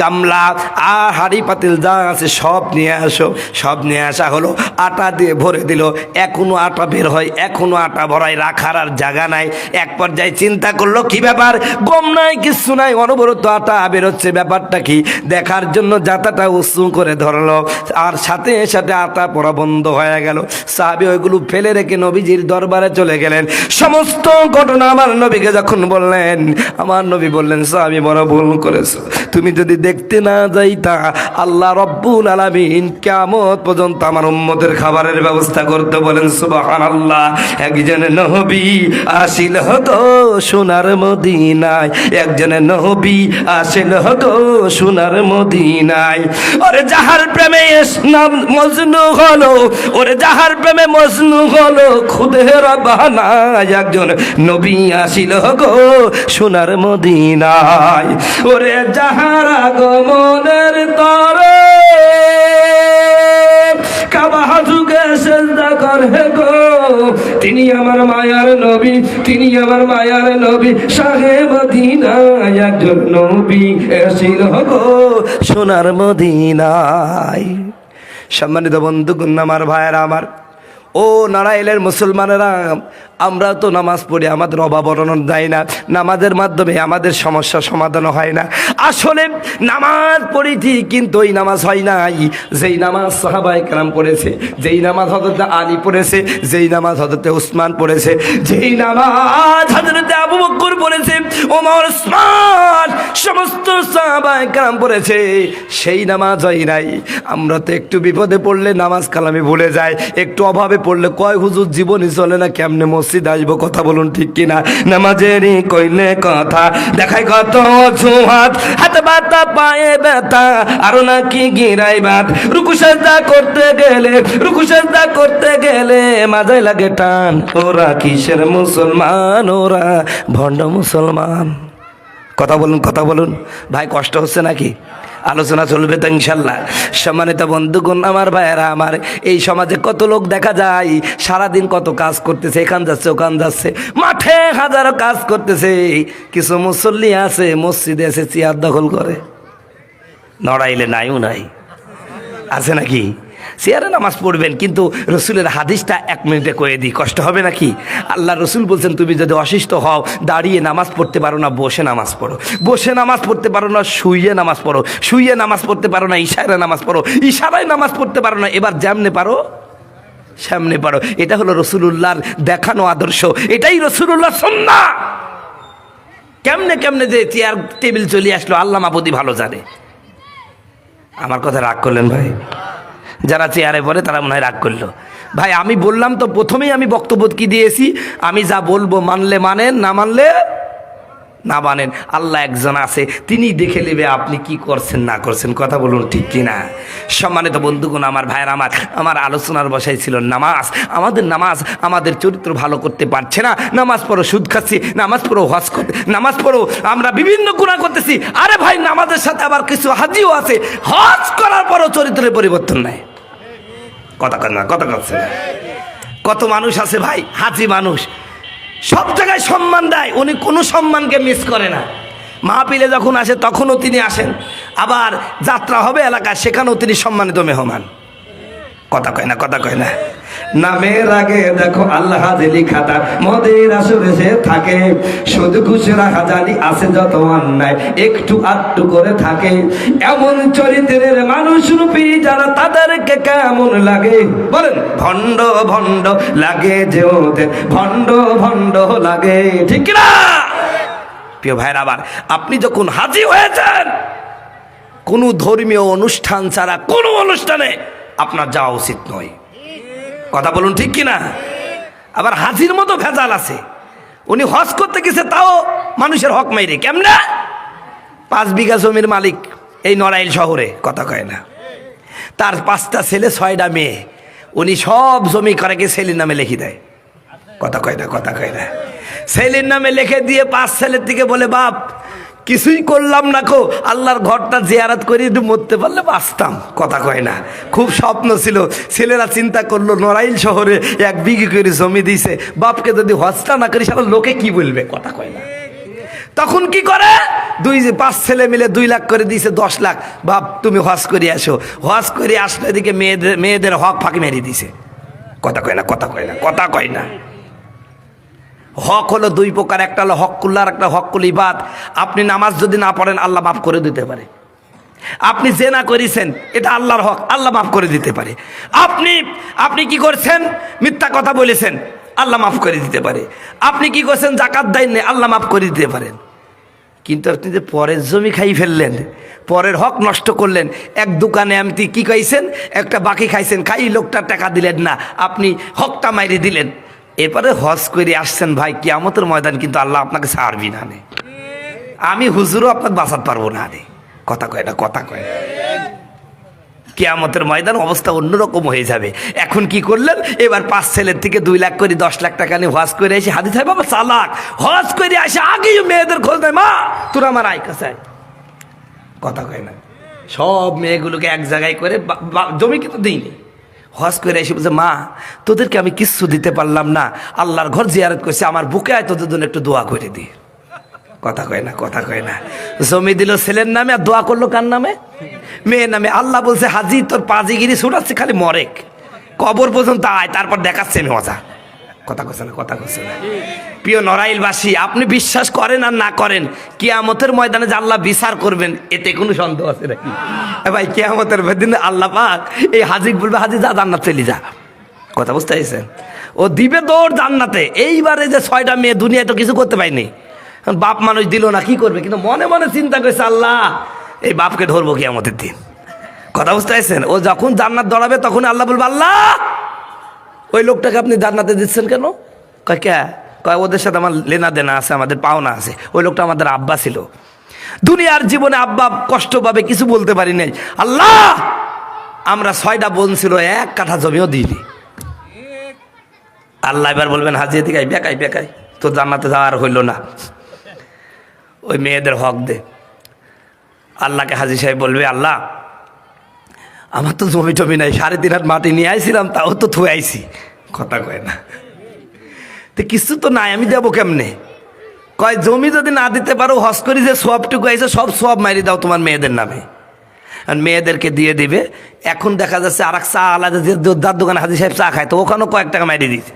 গামলা আর হাঁড়ি পাতিল যা আছে সব নিয়ে আসো। সব নিয়ে আসা হলো, আটা দিয়ে ভরে দিল। এখনো আটা বের হয়, এখনো আটা ভরাই, রাখার আর জায়গা নাই। এক পর্যায়ে চিন্তা করলো, কি ব্যাপার, গম নাই, কিছু নাই, অনবরত আটা বেরোচ্ছে, ব্যাপারটা কি? দেখার জন্য জাতাটা উঁচু করে ধরলো, আর সাথে সাথে আটা পড়া বন্ধ হয়ে গেল। সাহাবী ওইগুলো ফেলে রেখে নবীজির দরবারে চলে গেলেন। সমস্ত ঘটনা আমার নবীকে যখন বললেন, আমার নবী বললেন, সাহাবী বড় ভুল করেছো, তুমি যদি দেখতে না যাইতা আল্লাহ রব্বুল আলামিন কিয়ামত পর্যন্ত আমার উম্মতের খাবারের ব্যবস্থা করতে। বলেন সুবহানাল্লাহ। একজন নবী আসিল গো সোনার মদিনায়, একজন নবী আসিল গো সোনার মদিনায়, ওরে যাহার প্রেমে মজনু হলো, ওরে যাহার প্রেমে মজনু হলো খুদের বাহানা, একজন নবী আসিল গো সোনার মদিনায়, ওরে যাহার আগমনের তরে কাবা যুগে সেজদা করে গো, তিনি আমার মায়ার নবী, তিনি আমার মায়ার নবী, শাহে মদিনা, একজন নবী আসিল গো সোনার মদিনায়। সম্মানিত বন্ধুগণ, আমার ভাইয়েরা আমার, ও নারায়ণের মুসলমানেরা, আমরা তো নামাজ পড়ি, আমাদের অভাব অনটন যায় না, নামাজের মাধ্যমে আমাদের সমস্যা সমাধান হয় না। আসলে নামাজ পড়ি ঠিক, কিন্তু ওই নামাজ হয় নাই যেই নামাজ সাহাবায়ে কেরাম পড়েছে, যেই নামাজ হযরত আলী পড়েছে, যেই নামাজ হযরত উসমান পড়েছে, যেই নামাজ হযরত আবু বকর পড়েছে, ওমর, উসমান, সমস্ত সাহাবায়ে কেরাম পড়েছে, সেই নামাজ হয় নাই। আমরা তো একটু বিপদে পড়লে নামাজ কালামে ভুলে যাই, একটু অভাবে পড়লে কয় হুজুর জীবনই চলে না, কেমনে মসজিদ আসবো? কথা বলুন ঠিক কিনা? নামাজেরই কইলে কথা দেখায় কত অজুহাত, হাতে ব্যথা, পায়ে ব্যথা, আরো নাকি গিরাই বাত, রুকু সাজদা করতে গেলে, রুকু সাজদা করতে গেলে মাথায় লাগে টান, ওরা কিসের মুসলমান, ওরা ভণ্ড মুসলমান। কথা বলুন, কথা বলুন ভাই, কষ্ট হচ্ছে নাকি? আলোচনা চলবে তো ইনশাল্লাহ। সম্মানিত বন্ধুগণ, আমার ভাইয়েরা আমার, এই সমাজে কত লোক দেখা যায় সারাদিন কত কাজ করতেছে, এখান যাচ্ছে ওখান যাচ্ছে, মাঠে হাজারো কাজ করতেছে। কিছু মুসল্লি আছে মসজিদে এসে চেয়ার দখল করে, নড়াইলে নাইও নাই, আছে নাকি? চেয়ারে নামাজ পড়বেন, কিন্তু রসুলের হাদিসটা 1 মিনিটে কয়ে দিই, কষ্ট হবে নাকি? আল্লাহ রসুল বলছেন, তুমি যদি অসুস্থ হও, দাঁড়িয়ে নামাজ পড়তে পারো না, বসে নামাজ পড়ো, বসে নামাজ পড়তে পারো না, শুইয়ে নামাজ পড়ো, শুইয়ে নামাজ পড়তে পারো না, ইশারায় নামাজ পড়ো, ইশারায় নামাজ পড়তে পারো না, এবার যেমনে পারো সামনে পারো। এটা হলো রসুলুল্লাহর দেখানো আদর্শ, এটাই রসুলুল্লাহ সুন্নাহ। কেমনে কেমনে যে চেয়ার টেবিল চলে আসলো আল্লাহ মাবুদি ভালো জানে। আমার কথা রাগ করলেন ভাই? যারা চেয়ারে পড়ে তারা মনে হয় রাগ করলো। ভাই আমি বললাম তো প্রথমেই, আমি বক্তব্য কি দিয়েছি, আমি যা বলবো মানলে মানেন, না মানলে না বানেন, আল্লাহ একজন আছে, তিনি দেখে নেবে আপনি কি করছেন না করছেন। কথা বলুন ঠিক কিনা? সম্মানিত বন্ধুগণ, আমার ভাইয়ের, আমার আলোচনার বসাই ছিল নামাজ। আমাদের নামাজ আমাদের চরিত্র ভালো করতে পারছে না। নামাজ পড়ো সুদ খাচ্ছি, নামাজ পড়ো হজ করতে, নামাজ পড়ো আমরা বিভিন্ন গুনাহ করতেছি। আরে ভাই, নামাজের সাথে আবার কিছু হাজিও আছে, হজ করার পরও চরিত্রের পরিবর্তন নাই। কথা কন না, কথা করছে না। কত মানুষ আছে ভাই, হাজি মানুষ, সব জায়গায় সম্মান দেয়, উনি কোনো সম্মানকে মিস করে না। মাহফিলে যখন আসে তখনও তিনি আসেন, আবার যাত্রা হবে এলাকায় সেখানেও তিনি সম্মানিত মেহমান। কথা কয় না, কথা কয় না। নামের আগে দেখো আল্লাহ হাজিলি খাতা, মদের আসরে সে থাকে, শুধু খুচরা হাজারি আছে যত অন্যায় একটু আধটু করে থাকে। এমন চরিত্রের মানুষ রূপী যারা, তাদেরকে কেমন লাগে বলেন? ভণ্ড ভণ্ড লাগে যে ওদের, ভণ্ড ভণ্ড লাগে, ঠিক না? প্রিয় ভাইরা, আবার আপনি যখন হাজি হয়েছেন, কোনো ধর্মীয় অনুষ্ঠান ছাড়া কোনো অনুষ্ঠানে আপনার যাওয়া উচিত নয়। কথা বলুন ঠিক কিনা? আবার হাজির মতো ভেজাল আছে, উনি হজ করতে গেছে তাও মানুষের হক মাইরে। কেমনে? 5 বিঘা জমির মালিক এই নড়াইল শহরে, কথা কয় না। তার 5টা ছেলে 6টা মেয়ে, উনি সব জমি করাকে ছেলের নামে লিখে দেয়। কথা কয় না, কথা কয় না। ছেলের নামে লিখে দিয়ে 5 ছেলের থেকে বলে, বাপ কিছুই করলাম না কো, আল্লাহর ঘরটা জিয়ারত করে একটু মরতে পারলে বাঁচতাম। কথা কয় না। খুব স্বপ্ন ছিল। ছেলেরা চিন্তা করলো নড়াইল শহরে 1 বিঘি করে জমি দিয়েছে, বাপকে যদি হজটা না করি সারা লোকে কি বলবে। কথা কয় না। তখন কি করে, 5 ছেলে মিলে 2 লাখ করে দিয়েছে, 10 লাখ। বাপ তুমি হজ করে আসো। হজ করে আসলো, এদিকে মেয়েদের হক ফাঁকি মেরে দিছে। কথা কয় না, কথা কয় না, কথা কয় না। হক হলো 2 প্রকার, একটা হলো হক্কুল আর একটা হক্কুল ইবাদ। আপনি নামাজ যদি না পড়েন আল্লাহ মাফ করে দিতে পারে। আপনি জেনা করেছেন, এটা আল্লাহর হক, আল্লাহ মাফ করে দিতে পারে। আপনি কি করছেন, মিথ্যা কথা বলেছেন, আল্লাহ মাফ করে দিতে পারে। আপনি কি করছেন, যাকাত দেননি, আল্লাহ মাফ করে দিতে পারেন। কিন্তু আপনি যে পরের জমি খাই ফেললেন, পরের হক নষ্ট করলেন, এক দোকানে আপনি কি খাইছেন, একটা বাকি খাইছেন, খাই লোকটা টাকা দিলেন না, আপনি হকটা মাইরে দিলেন। এরপরে হজ করে আসছেন ভাই, কিয়ামতের ময়দান কিন্তু আল্লাহ আপনাকে ছাড়বি না। আমি হুজুরও আপনাকে বাঁচাতে পারবো না। কথা কয় না, কথা কয় না। কিয়ামতের ময়দান অবস্থা অন্যরকম হয়ে যাবে। এখন কি করলেন, এবার 5 ছেলের থেকে 2 লাখ করে 10 লাখ টাকা নিয়ে হজ করে এসে, হাদিস সাহেব বাবা চালাক, হজ করে আসে আগেই মেয়েদের খোঁজ দেয়, মা তোর আমার আয় কাছে। কথা কয় না। সব মেয়েগুলোকে এক জায়গায় করে, জমি কিন্তু দিইনি, হজ করে এসে বলছে, মা তোদেরকে আমি কিচ্ছু দিতে পারলাম না, আল্লাহর ঘর জিয়ারত করছে, আমার বুকে আয় তোদের জন্য একটু দোয়া করে দি। কথা কয় না, কথা কয় না। জমি দিল ছেলের নামে, আর দোয়া করলো কার নামে? মেয়ের নামে। আল্লাহ বলছে, হাজি তোর পাজিগিরি ছুটাচ্ছে, খালি মরেক, কবর পর্যন্ত আয়, তারপর দেখাচ্ছে মজা। কথা কচ্ছে না, কথা কচ্ছে না। প্রিয় নড়াইলবাসী, আপনি বিশ্বাস করেন আর না করেন, কিয়ামতের ময়দানে যে আল্লাহ বিচার করবেন, এতে কোনো সন্দেহ আছে নাকি? ভাই কিয়ামতের দিনে আল্লাহ পাক এই হাজিক বলবে, হাজি যা জান্নাত চলে যা। কথা বুঝতে পারছেন? ও দিবে দৌড় জান্নাতে। এইবারে যে 6টা মেয়ে দুনিয়ায় তো কিছু করতে পারিনি, বাপ মানুষ দিল না, কি করবে? কিন্তু মনে মনে চিন্তা করেছে, আল্লাহ এই বাপকে ধরবো কিয়ামতের দিন। কথা বুঝতে পারছেন? ও যখন জান্নাত দৌড়াবে তখন আল্লাহ বলবে, আল্লাহ ওই লোকটাকে আপনি জান্নাতে দিচ্ছেন কেন? কয় কে? কয় ওদের সাথে আমার লেনা দেনা আছে, আমাদের পাওনা আছে। ওই লোকটা আমাদের আব্বা ছিল, দুনিয়ার জীবনে আব্বা কষ্ট পাবে কিছু বলতে পারি নাই। আল্লাহ আমরা 6টা বোন ছিল, 1 কাঠা জমিও দিইনি। আল্লাহ এবার বলবেন, হাজি এদিকে বেকাই বেকাই, তো জান্নাতে যাওয়ার হইল না, ওই মেয়েদের হক দে। আল্লাহকে হাজি সাহেব বলবে, আল্লাহ আমার তো জমি টমি নাই, 3.5 হাত মাটি নিয়ে আইছিলাম, তাও তো থুয়ে আইছি। কথা কয় না। তো কিছু তো নাই, আমি দেবো কেমনে? কয় জমি যদি না দিতে পারো, হজ করি যে সবটুকু আইছে সব সব মারি দাও তোমার মেয়েদের নামে, আর মেয়েদেরকে দিয়ে দিবে। এখন দেখা যাচ্ছে আর এক চা আলাদা, যে যার দোকানে হাজি সাহেব চা খায়, তো ওখানেও কয়েক টাকা মারি দিয়েছে,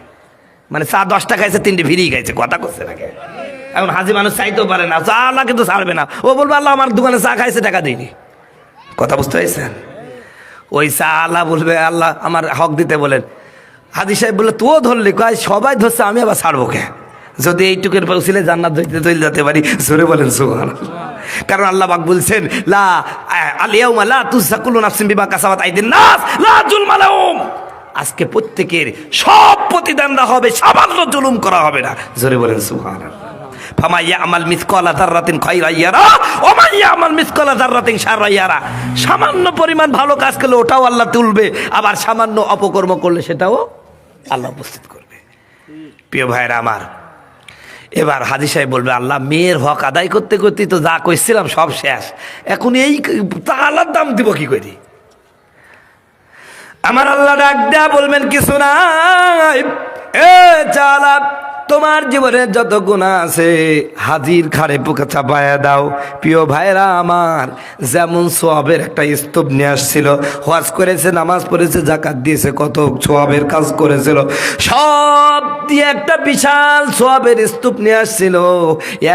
মানে চা 10 টাকা খাইছে, 3টে ফিরিয়ে খাইছে। কথা করছে না। এখন হাজি মানুষ চাইতেও পারে না, চা আল্লাহ কিন্তু ছাড়বে না। ও বলবে, আল্লাহ আমার দোকানে চা খাইছে, টাকা দিইনি। কথা বুঝতে পারছেন? ওই চা আল্লাহ বলবে, আল্লাহ আমার হক দিতে বলেন। হাজি সাহেব বললে, তুও ধরলি? কয় সবাই ধরছে, আমি আবার ছাড়বো কে? যদি এইটুকুর পৌঁছিলে জান্নাত ধরতে চলে যেতে পারি। জোরে বলেন সুবহানাল্লাহ। কারণ আল্লাহ পাক বলছেন, লা আলিয়াউমা লা তুযাকুলু নাফসিন বিমা কাসাবাত আইদিন নাস লা যুলমা লাহুম। আজকে প্রত্যেকের সব প্রতিদানরা হবে, সামান্য জুলুম করা হবে না। জোরে বলেন সুবহানাল্লাহ। ফামান ইয়ামাল মিসকালা যাররাতিন খায়রান ইয়ারা ওয়া মান ইয়ামাল মিসকালা যাররাতিন শাররান ইয়ারা। সামান্য পরিমাণ ভালো কাজ করলে ওটাও আল্লাহ তুলবে, আবার সামান্য অপকর্ম করলে সেটাও আল্লাহ উপস্থিত করবে। প্রিয় ভাইরা আমার, এবার হাজী সাহেব বলবে, আল্লাহ মেয়ের হক আদায় করতে করতেই তো যা কইছিলাম সব শেষ, এখন এই তালার দাম দিব কি করি? আমার আল্লাহ ডাক দেয়া বলবেন, কিছু নাই, এ চালা, তোমার জীবনে যত গুনাহ আছে হাজির খাড়ে পোকা চাপায়া দাও। প্রিয় ভাইরা আমার, যেমন সোয়াবের একটা স্তূপ নিয়ে আসছিল, হজ করেছে, নামাজ পড়েছে, জাকাত দিয়েছে, কত সোয়াবের কাজ করেছিল, সব দিয়ে একটা বিশাল সোয়াবের স্তূপ নিয়ে আসছিল।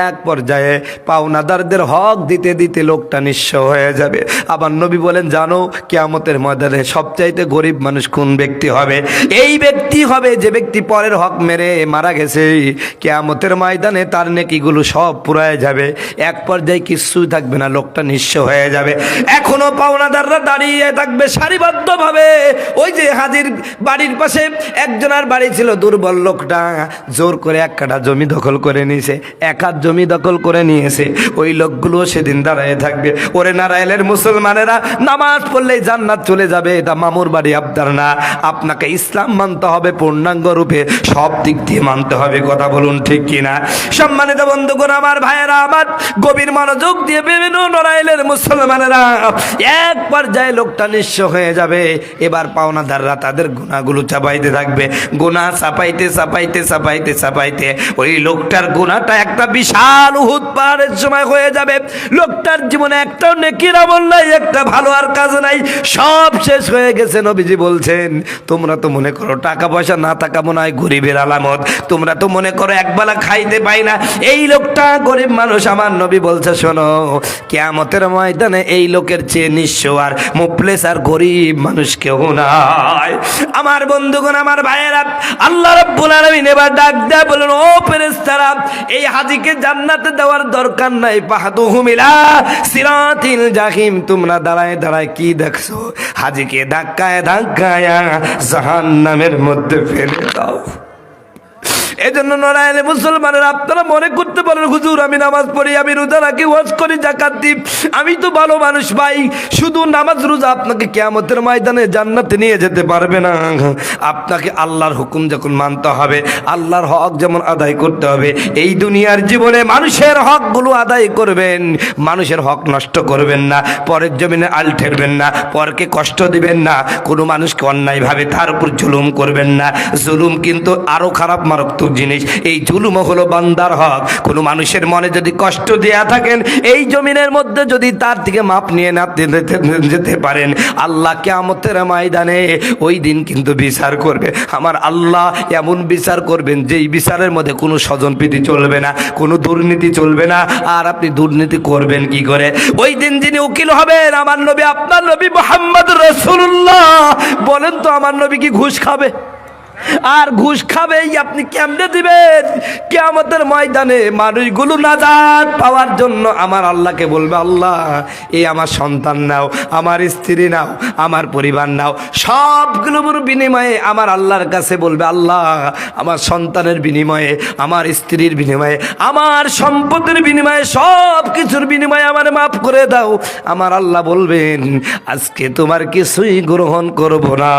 এক পর্যায়ে পাওনাদারদের হক দিতে দিতে লোকটা নিঃস্ব হয়ে যাবে। আবার নবী বলেন, জানো কিয়ামতের ময়দানে সবচাইতে গরিব মানুষ কোন ব্যক্তি হবে? এই ব্যক্তি হবে যে ব্যক্তি পরের হক মেরে মারা গেছে। কিয়ামতের ময়দানে তার নেকিগুলো সব পুরায় যাবে, এক পর্যায়ে কিছুই থাকবে না, লোকটা নিঃস্ব হয়ে যাবে। এখনো পাওনাদাররা দাঁড়িয়ে থাকবে সারিবদ্ধভাবে। ওই যে হাজির বাড়ির পাশে একজনের বাড়ি ছিল, দুর্বল লোকটা জোর করে এক কাঠা জমি দখল করে নিয়েছে, এক হাত জমি দখল করে নিয়েছে। ওই লোকগুলো সেদিন দাঁড়িয়ে থাকবে, ওরে নারায়ণের মুসলমানেরা, নামাজ পড়লেই জান্নাত চলে যাবে, এটা মামুর বাড়ি আবদার না। আপনাকে ইসলাম মানতে হবে পূর্ণাঙ্গ রূপে, সব দিক দিয়ে মানতে হবে। কথা বলুন ঠিক কিনা? সম্মানিত বন্ধুগণ, আমার ভাইয়েরা আমার, গভীর মনোযোগ দিয়ে বিভিন্ন নড়াইলের মুসলমানেরা, এক পর্যায়ে লোকটা নিঃস্ব হয়ে যাবে। এবার পাওনাদাররা তাদের গুনাহগুলো চাপাইতে থাকবে, গুনাহ চাপাইতে চাপাইতে চাপাইতে চাপাইতে ওই লোকটার গুনাহটা একটা বিশাল উহুদ পাহাড়ের সময় হয়ে যাবে। লোকটার জীবনে একটাও নেকির আমল নাই, একটা ভালো আর কাজ নাই, সব শেষ হয়ে গেছে। নবীজি বলছেন, তোমরা তো মনে করো টাকা পয়সা না থাকা মনে হয় গরিবের আলামত, তোমরা তো মনে করো একবেলা খাইতে পাই না, এই লোকটা গরিব মানুষ। আমার নবী বলছে, শোনো, কিয়ামতের ময়দানে এই লোকের চেয়ে নিঃস্ব আর মুফলিস আর গরিব মানুষ কেউ নাই। আমার বন্ধুগণ, আমার ভাইয়েরা, আল্লাহ রাব্বুল আলামিন এবার ডাক দেয়া বলেন, ও ফেরেশতারা, এই হাজীকে জান্নাতে দেওয়ার দরকার নাই, ফাহদুহুম ইলা সিরাতিল জাহিম। তোমরা দাঁড়ায় দাঁড়ায় কি দেখছো? হাজীকে ধাক্কায় ধাক্কায় জাহান্নামের মধ্যে ফেলে দাও। এজন্য নড়াইলে মুসলমানের, আপনারা মনে করতে পারেন, হুজুর আমি নামাজ পড়ি, আমি রোজা রাখি, ওয়াজ করি, জাকাত দিই, আমি তো ভালো মানুষ। ভাই, শুধু নামাজ রোজা আপনাকে কিয়ামতের ময়দানে জান্নাতে নিয়ে যেতে পারবে না। আপনাকে আল্লাহর হুকুম যখন মানতে হবে, আল্লাহর হক যেমন আদায় করতে হবে, এই দুনিয়ার জীবনে মানুষের হকগুলো আদায় করবেন, মানুষের হক নষ্ট করবেন না, পরের জমিনে আল ঠেরবেন না, পরকে কষ্ট দিবেন না, কোনো মানুষকে অন্যায়ভাবে তার উপর জুলুম করবেন না। জুলুম কিন্তু আরো খারাপ, মারাত্মক জিনিস। এই জুলুম হলো বান্দার হক। কোনো মানুষের মনে যদি কষ্ট দেয়া থাকেন, এই জমিনের মধ্যে যদি তার থেকে মাপ নিয়ে না যেতে পারেন, আল্লাহ কিয়ামতের ময়দানে ওই দিন কিন্তু বিচার করবে। আমার আল্লাহ এমন বিচার করবেন, যেই বিচারের মধ্যে কোনো স্বজনপ্রীতি চলবে না, কোনো দুর্নীতি চলবে না। আর আপনি দুর্নীতি করবেন কি করে? ওই দিন যিনি উকিল হবেন, আমার নবী, আপনার নবী মুহাম্মদ রাসূলুল্লাহ, বলেন তো আমার নবী কি ঘুষ খাবে? আর ঘুষ খাবে আপনি কেমনে দিবেন? কিয়ামতের ময়দানে মানুষগুলো নাজাত পাওয়ার জন্য আমার আল্লাহকে বলবে, আল্লাহ এই আমার সন্তান নাও, আমার স্ত্রী নাও, আমার পরিবার নাও, সবগুলোর বিনিময়ে আমার আল্লাহর কাছে বলবে, আল্লাহ আমার সন্তানের বিনিময়ে, আমার স্ত্রীর বিনিময়ে, আমার সম্পদের বিনিময়ে, সব কিছুর বিনিময়ে আমার মাফ করে দাও। আমার আল্লাহ বলবেন, আজকে তোমার কিছুই গ্রহণ করব না।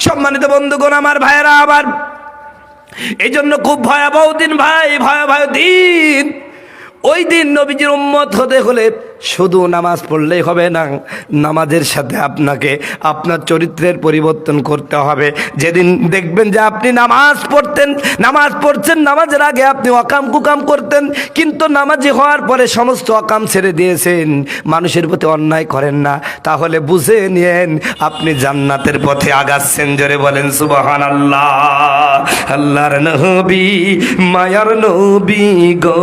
সম্মানিত বন্ধুগণ, আমার ভাইয়েরা, আবার এই জন্য খুব ভয়াবহ দিন ভাই, ভয়াবহ দিন। ওই দিন নবীজির উম্মত হতে হলে শুধু নামাজ পড়লেই হবে না, নামাজের সাথে আপনাকে আপনার চরিত্রের পরিবর্তন করতে হবে। যেদিন দেখবেন যে আপনি নামাজ পড়ছেন, নামাজের আগে আপনি অকাম কুকাম করতেন, কিন্তু নামাজি হওয়ার পরে সমস্ত অকাম ছেড়ে দিয়েছেন, মানুষের প্রতি অন্যায় করেন না, তাহলে বুঝে নিয়েন আপনি জান্নাতের পথে আগাচ্ছেন। জোরে বলেন সুবহানাল্লাহ। আল্লাহর নবী, মায়ার নবী গো,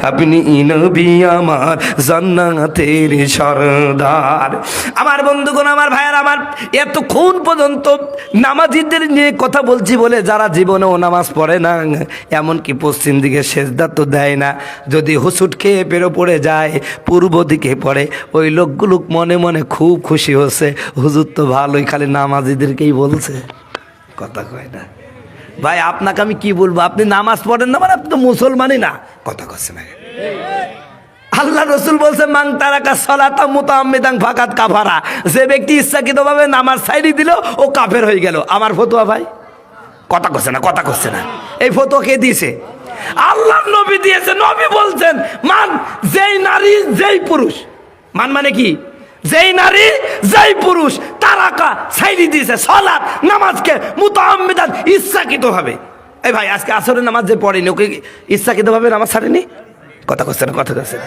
আপনি নবী আমার জান্নাতের সরদার। আমার বন্ধুগণ, আমার ভাইয়ার, আমার এতক্ষণ পর্যন্ত নামাজিদের নিয়ে কথা বলছি বলে যারা জীবনেও নামাজ পড়ে না, এমনকি পশ্চিম দিকে সেজদা তো দেয় না, যদি হুসুট খেয়ে পেরো পড়ে যায় পূর্ব দিকে পড়ে, ওই লোকগুলো মনে মনে খুব খুশি হচ্ছে, হুজুর তো ভালোই, খালি নামাজিদেরকেই বলছে, কথা কয় না। ভাই আপনাকে আমি কি বলবো, আপনি নামাজ পড়েন না মানে আপনি তো মুসলমানই না। কথা কচ্ছে না, আল্লাহ রসুল বলছে মান তারাকা সালাতা মুতাআম্মিদান ফাকাত কাফারা, যে ব্যক্তি ইচ্ছাকৃতভাবে নামাজ ছাইড়ি দিল ও কাফের হয়ে গেল। আমার ফতোয়া ভাই, কথা কচ্ছে না, কথা কচ্ছে না। এই ফতোয়া কে দিয়েছে? আল্লাহর নবী দিয়েছে। নবী বলছেন মান, যেই নারী যেই পুরুষ, মান মানে কি, যেই নারী যেই পুরুষ তারাকা ছাইড়ি দিয়েছে সালাত নামাজকে মুতাআম্মিদান ইচ্ছাকৃতভাবে। এই ভাই আজকে আসরের নামাজ যে পড়েনি ওকে ইচ্ছাকৃতভাবে নামাজ ছাড়েনি? কথা কচ্ছে না, কথা কচ্ছে না।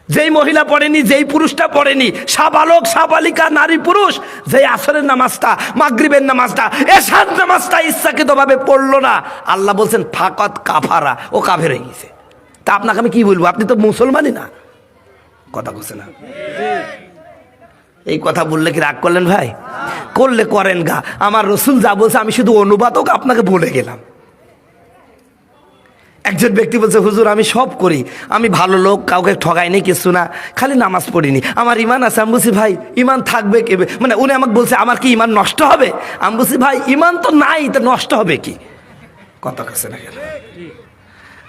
যেই মহিলা পড়েনি, যেই পুরুষটা পড়েনি, সাবালক সাবালিকা নারী পুরুষ, যেই আসরের নামাজটা, মাগরিবের নামাজটা, এশার নামাজটা ইচ্ছাকৃতভাবে পড়লো না, আল্লাহ বলছেন ফাকাত কাফারা, ও কাফের হয়ে গেছে। তা আপনাকে আমি কি বলবো, আপনি তো মুসলমানই না। কথা কচ্ছে না। এই কথা বললে কি রাগ করলেন ভাই? করলে করেন গা, আমার রসুল যা বলছে আমি শুধু অনুবাদক আপনাকে বলে গেলাম। একজন ব্যক্তি বলছে হুজুর আমি সব করি, আমি ভালো লোক, কাউকে ঠগাইনি কিছু না, খালি নামাজ পড়িনি, আমার ইমান আছে। আমি বলছি ভাই ইমান থাকবে কেবে, মানে উনি আমাকে বলছে আমার কি ইমান নষ্ট হবে? আমি বলছি ভাই ইমান তো নাই, তো নষ্ট হবে কি? কথা কাছে না কেন?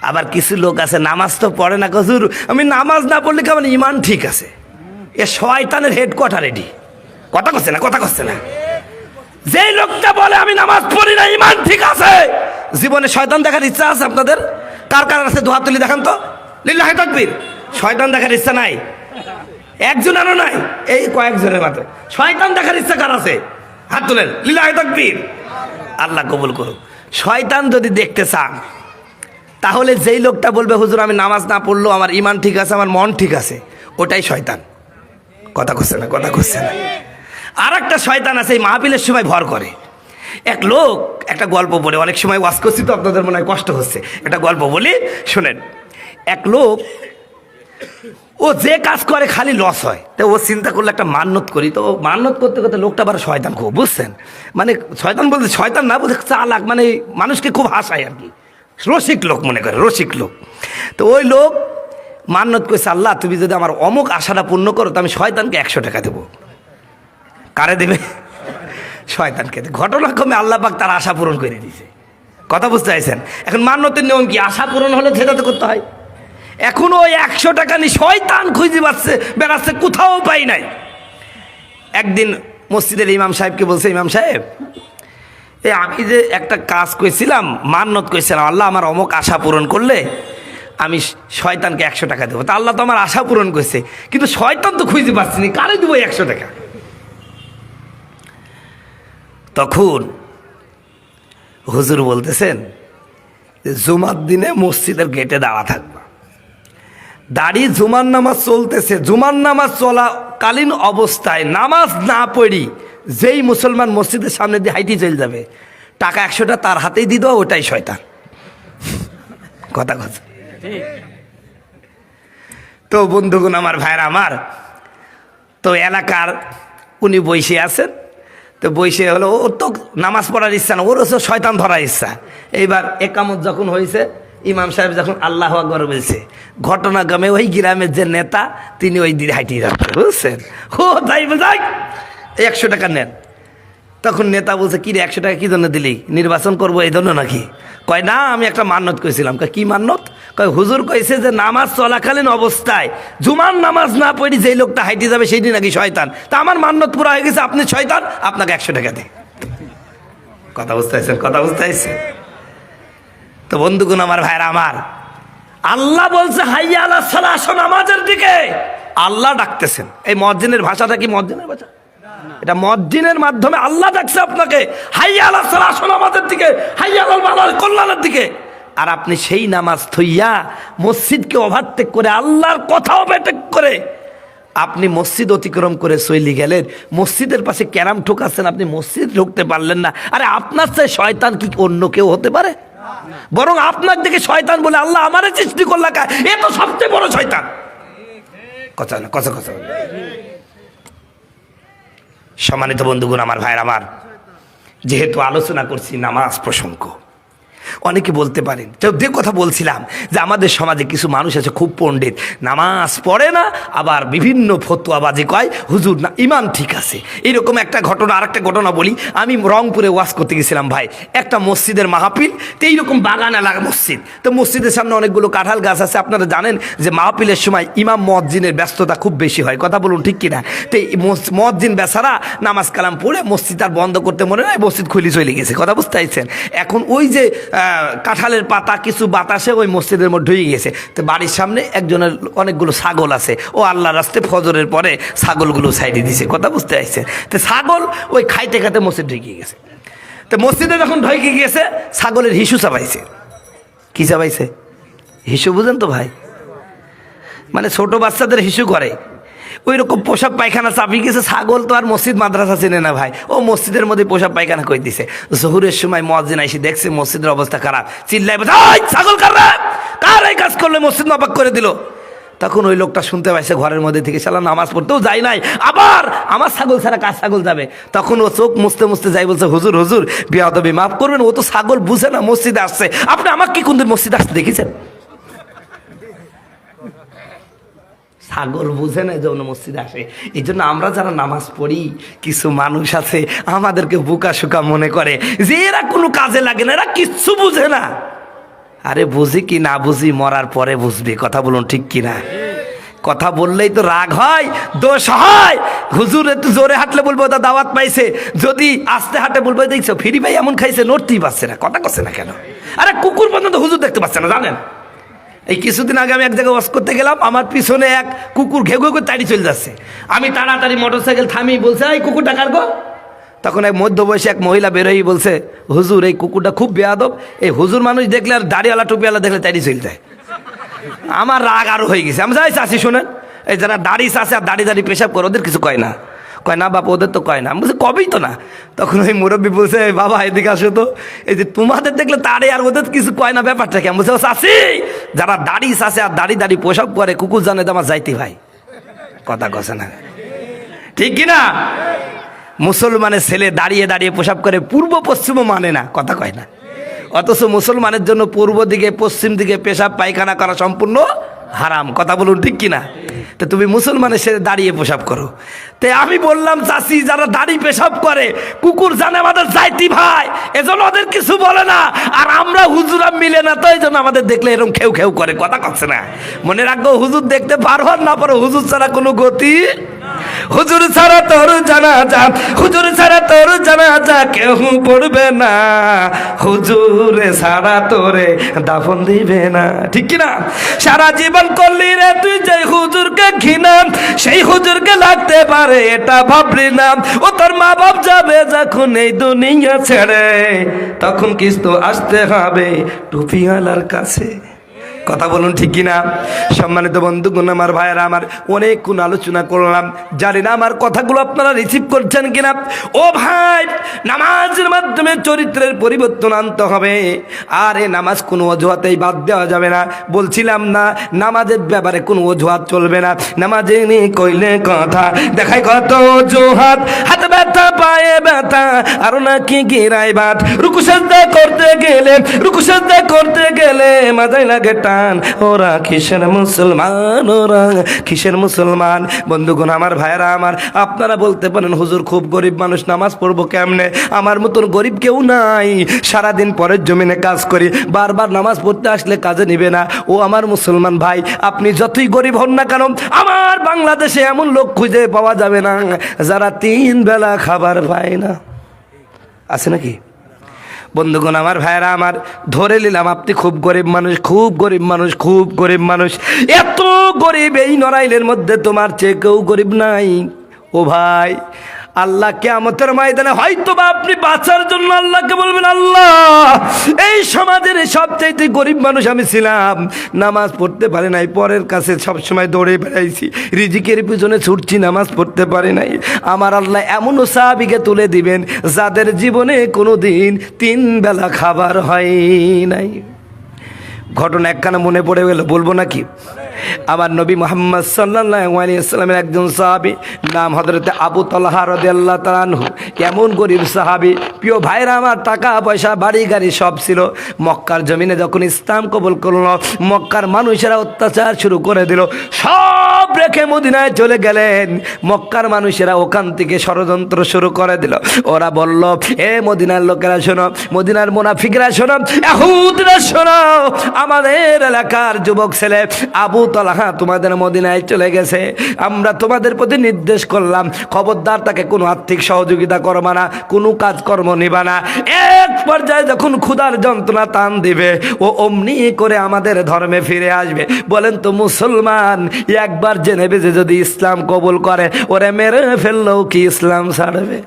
আবার কিছু লোক আছে নামাজ তো পড়ে না, হুজুর আমি নামাজ না পড়লে কেমন ইমান ঠিক আছে। এ শয়তানের হেডকোয়ার্টার এটি। কথা কচ্ছে না, কথা কচ্ছে না। যেই লোকটা বলে আমি নামাজ পড়ি না ইমান ঠিক আছে, জীবনে শয়তান দেখার ইচ্ছা আছে আপনাদের? কার কার আছে দুহাত তুলি দেখান তো, লিল্লাহি তাকবীর। শয়তান দেখার ইচ্ছা নাই? একজন আরো নাই, এই কয়েকজনের মাত্র। শয়তান দেখার ইচ্ছা কার আছে? হাত তুলেন, লিল্লাহি তাকবীর। আল্লাহ কবুল করুন। শয়তান যদি দেখতে চান তাহলে যেই লোকটা বলবে হুজুর আমি নামাজ না পড়লেও আমার ইমান ঠিক আছে, আমার মন ঠিক আছে, ওটাই শয়তান। কথা কচ্ছে না, কথা কচ্ছে না। আর একটা শয়তান আছে এই মাহফিলের সময় ভর করে। এক লোক একটা গল্প বলে, অনেক সময় ওয়াজ করছি তো আপনাদের মনে হয় কষ্ট হচ্ছে, একটা গল্প বলি শোনেন। এক লোক ও যে কাজ করে খালি লস হয়, তো ও চিন্তা করলে একটা মান্যত করি। তো মান্যত করতে করতে লোকটা আবার শয়তান খুব, বুঝছেন? মানে শয়তান বলতে শয়তান না, বলতে চালাক, মানে মানুষকে খুব হাসায় আর কি, রসিক লোক মনে করে, রসিক লোক। তো ওই লোক মান্যত করেছে আল্লাহ তুমি যদি আমার অমুক আশাটা পূর্ণ করো তো আমি শয়তানকে 100 টাকা দেবো। কারে দেবে? শয়তানকে। ঘটনাক্রমে আল্লাহ পাক তার আশা পূরণ করে দিয়েছে। কথা বুঝতে চাইছেন? এখন মান্যতের নিয়ম কি, আশা পূরণ হলে সেটা তো করতে হয়। এখন ওই 100 টাকা নিয়ে শয়তান খুঁজে বেড়াচ্ছে, কোথাও পাই নাই। একদিন মসজিদের ইমাম সাহেবকে বলছে, ইমাম সাহেব আমি যে একটা কাজ করেছিলাম, মান্যত করেছিলাম আল্লাহ আমার অমুক আশা পূরণ করলে আমি শয়তানকে 100 টাকা দেবো। তা আল্লাহ তো আমার আশা পূরণ করছে, কিন্তু শয়তান তো খুঁজে পাচ্ছি না, কারে দেবো 100 টাকা? তখন হুজুর বলতেছেন জুমার দিনে মসজিদের গেটে দাঁড়া থাকবা, দাঁড়িয়ে জুমার নামাজ চলতেছে, জুমার নামাজ চলাকালীন অবস্থায় নামাজ না পড়ি যেই মুসলমান মসজিদের সামনে দিয়ে হাইটি চলে যাবে, টাকা 100টা তার হাতেই দিয়ে দেওয়া, ওটাই শয়তান। কথা কথা। তো বন্ধুগণ আমার, ভাইরা আমার, তো এলাকার উনি বসে আছেন, তো বসে হলো, ওর তো নামাজ পড়ার ইচ্ছা না, ওর হচ্ছে শয়তান ধরার ইচ্ছা। এইবার একামত যখন হয়েছে, ইমাম সাহেব যখন আল্লাহু আকবার বলছে, ঘটনাক্রমে ওই গ্রামের যে নেতা তিনি ওই দিকে হাঁটিয়ে যাচ্ছে, বুঝছেন? ও যাই 100 টাকা নেন। তখন নেতা বলছে কি রে 100 টাকা কি জন্য দিলি, নির্বাচন করবো এই জন্য নাকি? কয় না আমি একটা মান্যত করেছিলাম। কয় কি মান্যত? কয় হুজুর কইছে যে নামাজ চলাকালীন অবস্থায় জুমার নামাজ না পড়ি যেই লোকটা হাইটে যাবে সেইটি নাকি শয়তান। তা আমার মান্যত পুরা হয়ে গেছে, আপনি শয়তান, আপনাকে 100 টাকা দিই। কথা বুঝতে পারছেন? কথা বুঝতে পারছেন? তো বন্ধুগণ আমার, ভাইরা আমার, আল্লাহ বলছে হাইয়া আলাস সালাহ, আসো নামাজের দিকে। আল্লাহ ডাকতেছেন। এই মুয়াজ্জিনের ভাষাটা কি মুয়াজ্জিনের ভাষা? এটা মুয়াজ্জিনের মাধ্যমে আল্লাহ ডাকছে আপনাকে, হাইয়া আলাস সালাহ, আসো নামাজের দিকে, হাইয়া আলাল ফালাহ, কল্যাণের দিকে। আর আপনি সেই নামাজ থইয়া মসজিদকে ওভারটেক করে, আল্লাহর কথা ওভারটেক করে আপনি মসজিদ অতিক্রম করে চলে গেলেন, মসজিদের পাশে ক্যারাম ঠোকাচ্ছেন, আপনি মসজিদ ঢুকতে পারলেন না। আরে আপনার চেয়ে শয়তান কি অন্য কেউ হতে পারে? বরং আপনার দিকে শয়তান বলে আল্লাহ আমারে সৃষ্টি করলা, এ তো সবচেয়ে বড় শয়তান। কথা না, কথা কথা। সম্মানিত বন্ধুগণ আমার, ভাইয়ের আমার, যেহেতু আলোচনা করছি নামাজ প্রসঙ্গ, অনেকে বলতে পারেন, যে কথা বলছিলাম যে আমাদের সমাজে কিছু মানুষ আছে খুব পণ্ডিত, নামাজ পড়ে না, আবার বিভিন্ন ফতুয়াবাজি কয় হুজুর না ইমান ঠিক আছে। এরকম একটা ঘটনা, আরেকটা ঘটনা বলি। আমি রংপুরে ওয়াজ করতে গেছিলাম ভাই, একটা মসজিদের মাহফিল, তো এইরকম বাগান এলাকা মসজিদ, তো মসজিদের সামনে অনেকগুলো কাঁঠাল গাছ আছে। আপনারা জানেন যে মাহফিলের সময় ইমাম মুয়াজ্জিনের ব্যস্ততা খুব বেশি হয়, কথা বলুন ঠিক কিনা। তো এই মুয়াজ্জিন বেচারা নামাজ কালাম পড়ে মসজিদ আর বন্ধ করতে মনে নয়, মসজিদ খুলে চলে গেছে, কথা বুঝতে পারছেন। এখন ওই যে কাঁঠালের পাতা কিছু বাতাসে ওই মসজিদের মধ্যে ঢুকে গেছে। তো বাড়ির সামনে একজনের অনেকগুলো ছাগল আছে, ও আল্লাহ রাস্তে ফজরের পরে ছাগলগুলো সাইডে দিছে, কথা বুঝতে পারছেন। তো ছাগল ওই খাইতে খাইতে মসজিদ ঢুকে গেছে। তো মসজিদে যখন ঢুকে গিয়েছে, ছাগলের হিসু চাবাইছে। কি চাবাইছে? হিসু বুঝেন তো ভাই, মানে ছোট বাচ্চাদের হিসু করে ওই রকম পোশাক পায়খানা চাপি গেছে। ছাগল তো আর মসজিদ মাদ্রাসা চেনে না ভাই, ও মসজিদের মধ্যে পোশাক পায়খানা করে দিছে। জহুরের সময় মুয়াজ্জিন এসে দেখছে মসজিদের অবস্থা খারাপ, চিল্লাই বলছে ছাগল কার এই কাজ করলে মসজিদ নাপাক করে দিল। তখন ওই লোকটা শুনতে পাইছে ঘরের মধ্যে থেকে, শালা নামাজ পড়তেও যায় নাই, আবার আমার ছাগল ছাড়া কার ছাগল যাবে। তখন ও চোখ মুছতে মুছতে যাই বলছে হুজুর হুজুর বিয়াদবি মাফ করবেন, ও তো ছাগল বুঝে না মসজিদে আসছে, আপনি আমাকে কি কোনদিন মসজিদে আসতে দেখেছেন? ছাগল বুঝে না যে মসজিদে আসে। এই জন্য আমরা যারা নামাজ পড়ি, কিছু মানুষ আছে আমাদেরকে বোকা শোকা মনে করে যে এরা কোনো কাজে লাগে না, এরা কিচ্ছু বুঝে না। আরে বুঝি কি না বুঝি মরার পরে বুঝবি, কথা বলুন ঠিক কিনা। কথা বললেই তো রাগ হয়, দোষ হয়। হুজুর একটু জোরে হাঁটলে বলবো ওটা দাওয়াত পাইছে, যদি আস্তে হাঁটে বলবো দেখছো ফিরি ভাই এমন খাইছে, নড়তেই পারছে না, কথা করছে না কেন। আরে কুকুর পর্যন্ত হুজুর দেখতে পাচ্ছে না জানেন। এই কিছুদিন আগে আমি এক জায়গায় ওয়াজ করতে গেলাম, আমার পিছনে এক কুকুর ঘেউ ঘেউ করে তাড়ি চলে যাচ্ছে। আমি তাড়াতাড়ি মোটরসাইকেল থামিয়ে বলছে এই কুকুরটা কাটবো। তখন এক মধ্যবয়সী এক মহিলা বেরোই বলছে হুজুর এই কুকুরটা খুব বেয়াদব, এই হুজুর মানুষ দেখলে আর দাড়িওয়ালা টুপিওয়ালা দেখলে তাড়ি চলে যায়। আমার রাগ আরো হয়ে গেছে। আমি যাই চাষি শোনেন, এই যারা দাড়ি চাষে আর দাড়ি পেশাব করে ওদের কিছু কয় না, কয় না বাপ ওদের তো কয় না। আমি বলছি কবেই তো না। তখন ওই মুরব্বী বলছে বাবা এদিকে আসো তো, এই যে তোমাদের দেখলে তারে আর ওদের কিছু কয় না, ব্যাপারটা কেমন? বলছে চাষি যারা দাড়ি চাষে আর দাড়ি পোশাক করে কুকুর জানে তো আমার যাইতে ভাই, কথা কছে না ঠিক কিনা। মুসলমানের ছেলে দাঁড়িয়ে দাঁড়িয়ে পোশাক করে, পূর্ব পশ্চিমও মানে না, কথা কয় না। অথচ মুসলমানের জন্য পূর্ব দিকে পশ্চিম দিকে পেশাব পায়খানা করা সম্পূর্ণ হারাম, কথা বলুন ঠিক কিনা। তো তুমি মুসলমানের সাথে দাঁড়িয়ে পেশাব করো। তাই আমি বললাম চাষি যারা দাড়ি পেশাব করে কুকুর জানে আমাদের যাইতি ভাই, এজন্য ওদের কিছু বলে না। আর আমরা হুজুরা মিলে না, তো এই জন্য আমাদের দেখলে এরকম খেউ খেউ করে, কথা করছে না। মনে রাখবো হুজুর দেখতে পারো না পারো, হুজুর ছাড়া কোনো গতি, হুজুর ছাড়া তোর জানাজা, হুজুর ছাড়া তোর জানাজা কেউ পড়বে না, হুজুর ছাড়া তোরে দাফন দিবে না, ঠিক কিনা। সারা জীবন করলি রে তুই যে হুজুরকে ঘৃণা, সেই হুজুরকে লাগতে পারে এটা ভাবলি না। ও তোর মা বাপ যাবে যখন এই দুনিয়া ছেড়ে, তখন কিছু আসতে হবে টুপিওয়ালার কাছে, কথা বলুন ঠিক কিনা। সম্মানিত বন্ধুগণ আমার ভাইয়েরা আমার, অনেকক্ষণ আলোচনা করলাম, জানি না আমার কথাগুলো আপনারা রিসিভ করছেন কিনা। ও ভাই নামাজের মাধ্যমে চরিত্রের পরিবর্তন আনতে হবে, আর এ নামাজ কোনো অজুহাতেই বাদ দেওয়া যাবে না। বলছিলাম না নামাজের ব্যাপারে কোনো অজুহাত চলবে না। নামাজে কইলে কথা দেখাই কত অজুহাত, হাতে ব্যথা পায়ে ব্যথা আরো নাকি গিরাই বাট, রুকু সাজদা করতে গেলে মাথায় লাগে ওরা কিসের মুসলমান, ওরা কিসের মুসলমান। বন্ধুগণ আমার ভাইয়েরা আমার, আপনারা বলতে পারেন হুজুর খুব গরিব মানুষ নামাজ পড়বো কেমনে, আমার মতন গরিব কেউ নাই। সারাদিন পরের জমিনে কাজ করি, বারবার নামাজ পড়তে আসলে কাজে নিবে না। ও আমার মুসলমান ভাই, আপনি যতই গরিব হন না কেন, আমার বাংলাদেশে এমন লোক খুঁজে পাওয়া যাবে না যারা 3 বেলা খাবার পায় না, আছে নাকি? বন্ধুগণ আমার ভাইয়েরা আমার, ধরে নিলাম আপনি খুব গরিব মানুষ, খুব গরিব মানুষ, খুব গরিব মানুষ, এত গরিব এই নড়াইলের মধ্যে তোমার চেয়ে কেউ গরিব নাই। ও ভাই আল্লাহ কিয়ামতের ময়দানে হয়তো বা আপনি বাঁচার জন্য আল্লাহকে বলবেন আল্লাহ এই সমাজের সবচাইতে গরিব মানুষ আমি ছিলাম, নামাজ পড়তে পারি নাই, পরের কাছে সবসময় দৌড়ে বেড়াইছি, রিজিকের পিছনে ছুটছি, নামাজ পড়তে পারি নাই। আমার আল্লাহ এমনও সাহাবীকে তুলে দিবেন যাদের জীবনে কোনো দিন 3 বেলা খাবার হয় নাই। ঘটনা একখানা মনে পড়ে গেল, বলবো নাকি? আমার নবী মুহাম্মদ সাল্লাল্লাহু আলাইহি ওয়াসাল্লামের একজন সাহাবী, নাম হযরতে আবু তালহা রাদিয়াল্লাহু তাআলা আনহু। কেমন গরিব সাহাবী, প্রিয় ভাইরা আমার, টাকা পয়সা বাড়ি গাড়ি সব ছিল। মক্কার জমিনে যখন ইসলাম কবুল করলো, মক্কার মানুষেরা অত্যাচার শুরু করে দিল, সব রেখে মদিনায় চলে গেলেন। মক্কার মানুষেরা ওখান থেকে ষড়যন্ত্র শুরু করে দিল। ওরা বলল, এ মদিনার লোকেরা শোনো, মদিনার মুনাফিকরা শোনো, ইহুদিরা শোনো, আমাদের এলাকার যুবক ছেলে আবু তালহা তোমাদের মদিনায় চলে গেছে। আমরা তোমাদের প্রতি নির্দেশ করলাম, খবরদার তাকে কোনো আর্থিক সহযোগিতা করবা না, কোনো কাজকর্ম নিবা না। এক পর্যায়ে যখন ক্ষুধার যন্ত্রণা টান দিবে, ও অমনি করে আমাদের ধর্মে ফিরে আসবে। বলেন তো মুসলমান একবার জেনে বেজে যদি ইসলাম কবুল করে, ওরে মেরে ফেললেও কি ইসলাম ছাড়বে?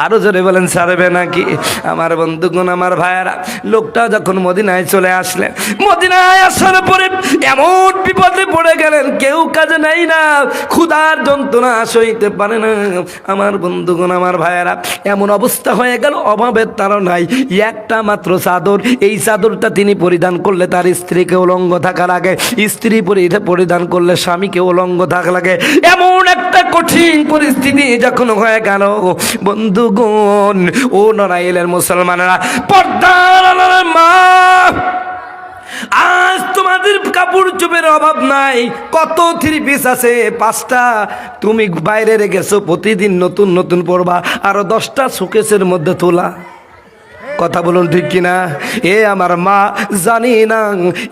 আরো জোরে বলেন, ছাড়বে নাকি? আমার বন্ধুগণ, আমার ভাইয়েরা, লোকটা যখন মদিনায় চলে আসলেন, মদিনায় আসার পরে এমন বিপদে পড়ে গেলেন, কেউ কাজে নাই না, ক্ষুধার যন্ত্রণা সইতে পারে না। আমার বন্ধুগণ, আমার ভাইয়েরা, এমন অবস্থা হয়ে গেল, অভাবের তাড়নায় একটা মাত্র চাদর, এই চাদরটা তিনি পরিধান করলে তার স্ত্রীকে উলঙ্গ থাকা লাগে, স্ত্রী পরিধান করলে স্বামীকে উলঙ্গ থাকা লাগে। এমন একটা কঠিন পরিস্থিতি যখন হয়ে গেল, বন্ধুগণ, ও নড়াইলের মুসলমানেরা, পর্দার আড়ালের মা, আজ তোমাদের কাপড় চোপড়ের অভাব নাই, কত থ্রি পিস আছে 5টা তুমি বাইরে রেখেছো, প্রতিদিন নতুন নতুন পরবা, আরো 10টা শোকেসের মধ্যে তোলা। কথা বলুন ঠিক কিনা? এ আমার মা, জানি না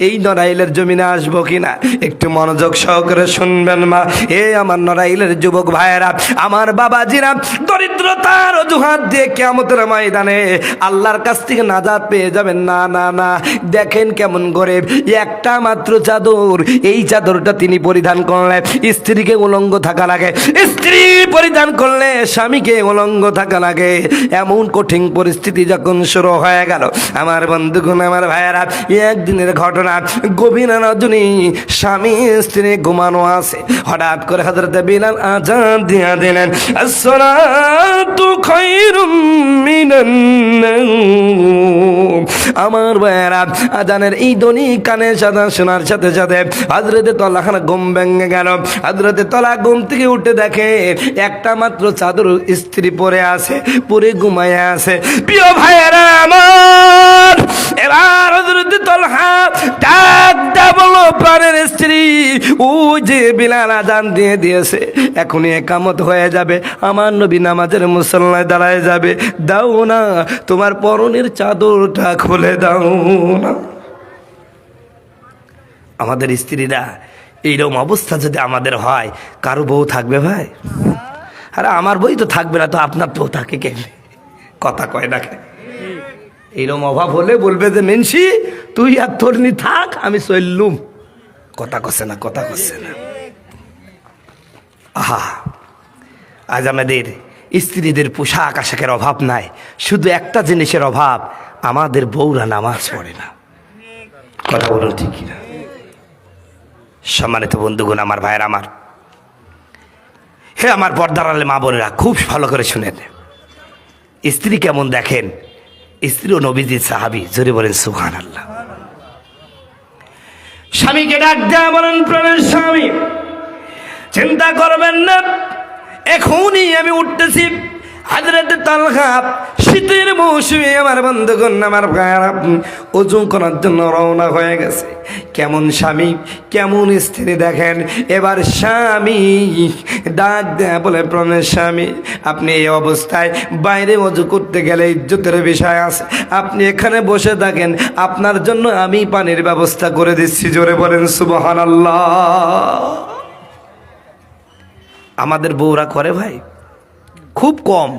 এই নড়াইলের জমিনে আসবো কিনা, একটু মনোযোগ সহকারে শুনবেন মা। এ আমার নড়াইলের যুবক ভাইয়েরা, আমার বাবাজিরা, দরিদ্রতার অজুহাত দিয়ে কিয়ামতের ময়দানে আল্লাহর কাছ থেকে নাজাত পেয়ে যাবেন না, না না। দেখেন কেমন গরিব, একটা মাত্র চাদর, এই চাদরটা তিনি পরিধান করলে স্ত্রীকে উলঙ্গ থাকা লাগে, স্ত্রী পরিধান করলে স্বামীকে উলঙ্গ থাকা লাগে। এমন কঠিন পরিস্থিতি যখন শুরু হয়ে গেল, আমার বন্ধুগণ, আমার ভাইয়েরা, একদিনের ঘটনা, গভীর রজনী, স্বামী স্ত্রী ঘুমানো আছে, হঠাৎ করে হযরত বিলাল আযান দিয়া দিলেন, আসসালাতু খায়রুম মিনান নাওম। আমার ভাইয়েরা, আজানের এই ধ্বনি কানে শোনার সাথে সাথে হযরতে তালহার ঘুম ভেঙে গেল। হযরতে তালহা ঘুম থেকে উঠে দেখে একটা মাত্র চাদর স্ত্রী পরে আছে, পরে ঘুমায় আছে। প্রিয় ভাইয়েরা আমার, এবার হযরতে তালহা ডাক দেয়া বলল, প্রাণের স্ত্রী, ও যে বিলাল আযান দিয়ে দিয়েছে, এখনই একামত হয়ে যাবে, আমার নবী নামাজের মুসল্লায় দাঁড়ায় যাবে, দাও না তোমার পরনের চাদরটা খুলে দাও না। আমাদের স্ত্রীরা এইরকম অবস্থা যদি আমাদের হয়, কারো বউ থাকবে ভাই? আরে আমার বই তো থাকবে না, তো আপনার বউ থাকে কেমনে? কথা কয় না কেন? এইরকম অভাব হলে বলবে যে, মেনসি তুই আর তোর নি থাক, আমি চললুম। কথা কছে না, কথা কছে না। আহা, আজ আমাদের স্ত্রীদের পোশাক আশাকের অভাব নাই, শুধু একটা জিনিসের অভাব, আমাদের বউরা নামাজ পড়ে না। কথা বলুন ঠিক কিনা? সম্মানিত বন্ধুগণ, আমার ভাইয়ের, আমার, হে আমার পর্দার আড়ালে মা বোনেরা, খুব ভালো করে শুনেন। স্ত্রী কেমন দেখেন, স্ত্রী ও নবীজির সাহাবী, জোরে বলেন সুবহানাল্লাহ। স্বামীকে ডাক দেয়া বলেন, প্রাণের স্বামী, চিন্তা করবেন না, এখনই আমি উঠতেছি। হযরত তালহা শীতের মৌসুমে, আমার বন্ধুগণ, আমার ভাইয়েরা, ওযু করার জন্য রওনা হয়ে গেছে। কেমন স্বামী, কেমন স্ত্রী দেখেন। এবার স্বামী ডাক দেয়া বলে, প্রাণের স্বামী, আপনি এই অবস্থায় বাইরে ওযু করতে গেলে ইজ্জতের বিষয় আছে, আপনি এখানে বসে থাকেন, আপনার জন্য আমি পানির ব্যবস্থা করে দিচ্ছি। জোরে বলেন সুবহানাল্লাহ। আমাদের বউরা করে ভাই, খুব কম।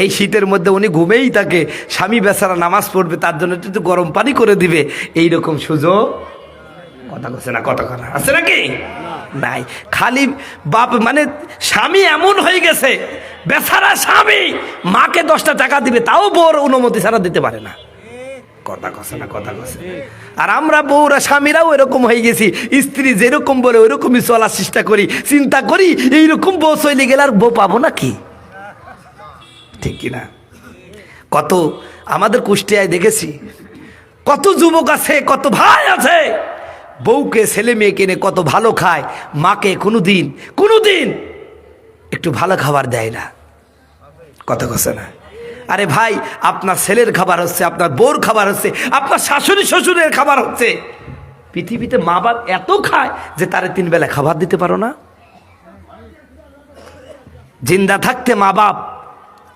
এই শীতের মধ্যে উনি ঘুমেই থাকে, স্বামী বেচারা নামাজ পড়বে, তার জন্য একটু গরম পানি করে দিবে, এইরকম সুযোগ কথা কচ্ছে না, কথা কথা আছে নাকি? নাই। খালি বাপ, মানে স্বামী এমন হয়ে গেছে, বেচারা স্বামী মাকে 10টা টাকা দিবে, তাও বউর অনুমতি ছাড়া দিতে পারে না। কথা কছে না, কথা কছে। আর আমরা বউরা, স্বামীরাও এরকম হয়ে গেছি, স্ত্রী যেরকম বলে ওইরকমই চলার চেষ্টা করি, চিন্তা করি এইরকম বউ চলে গেলে আর বউ পাবো নাকি? ঠিক কিনা? কত আমাদের কুষ্টিয়ায় দেখেছি, কত যুবক আছে, কত ভাই আছে, বউকে ছেলে মেয়েকে এনে কত ভালো খায়, মাকে কোনোদিন একটু ভালো খাবার দেয় না। কথা কছে না? আরে ভাই, আপনার ছেলের খাবার হচ্ছে, আপনার বউর খাবার হচ্ছে, আপনার শাশুড়ি শ্বশুরের খাবার হচ্ছে। পৃথিবীতে মা বাপ এত খায় যে তারে 3 বেলা খাবার দিতে পারো না। জিন্দা থাকতে মা বাপ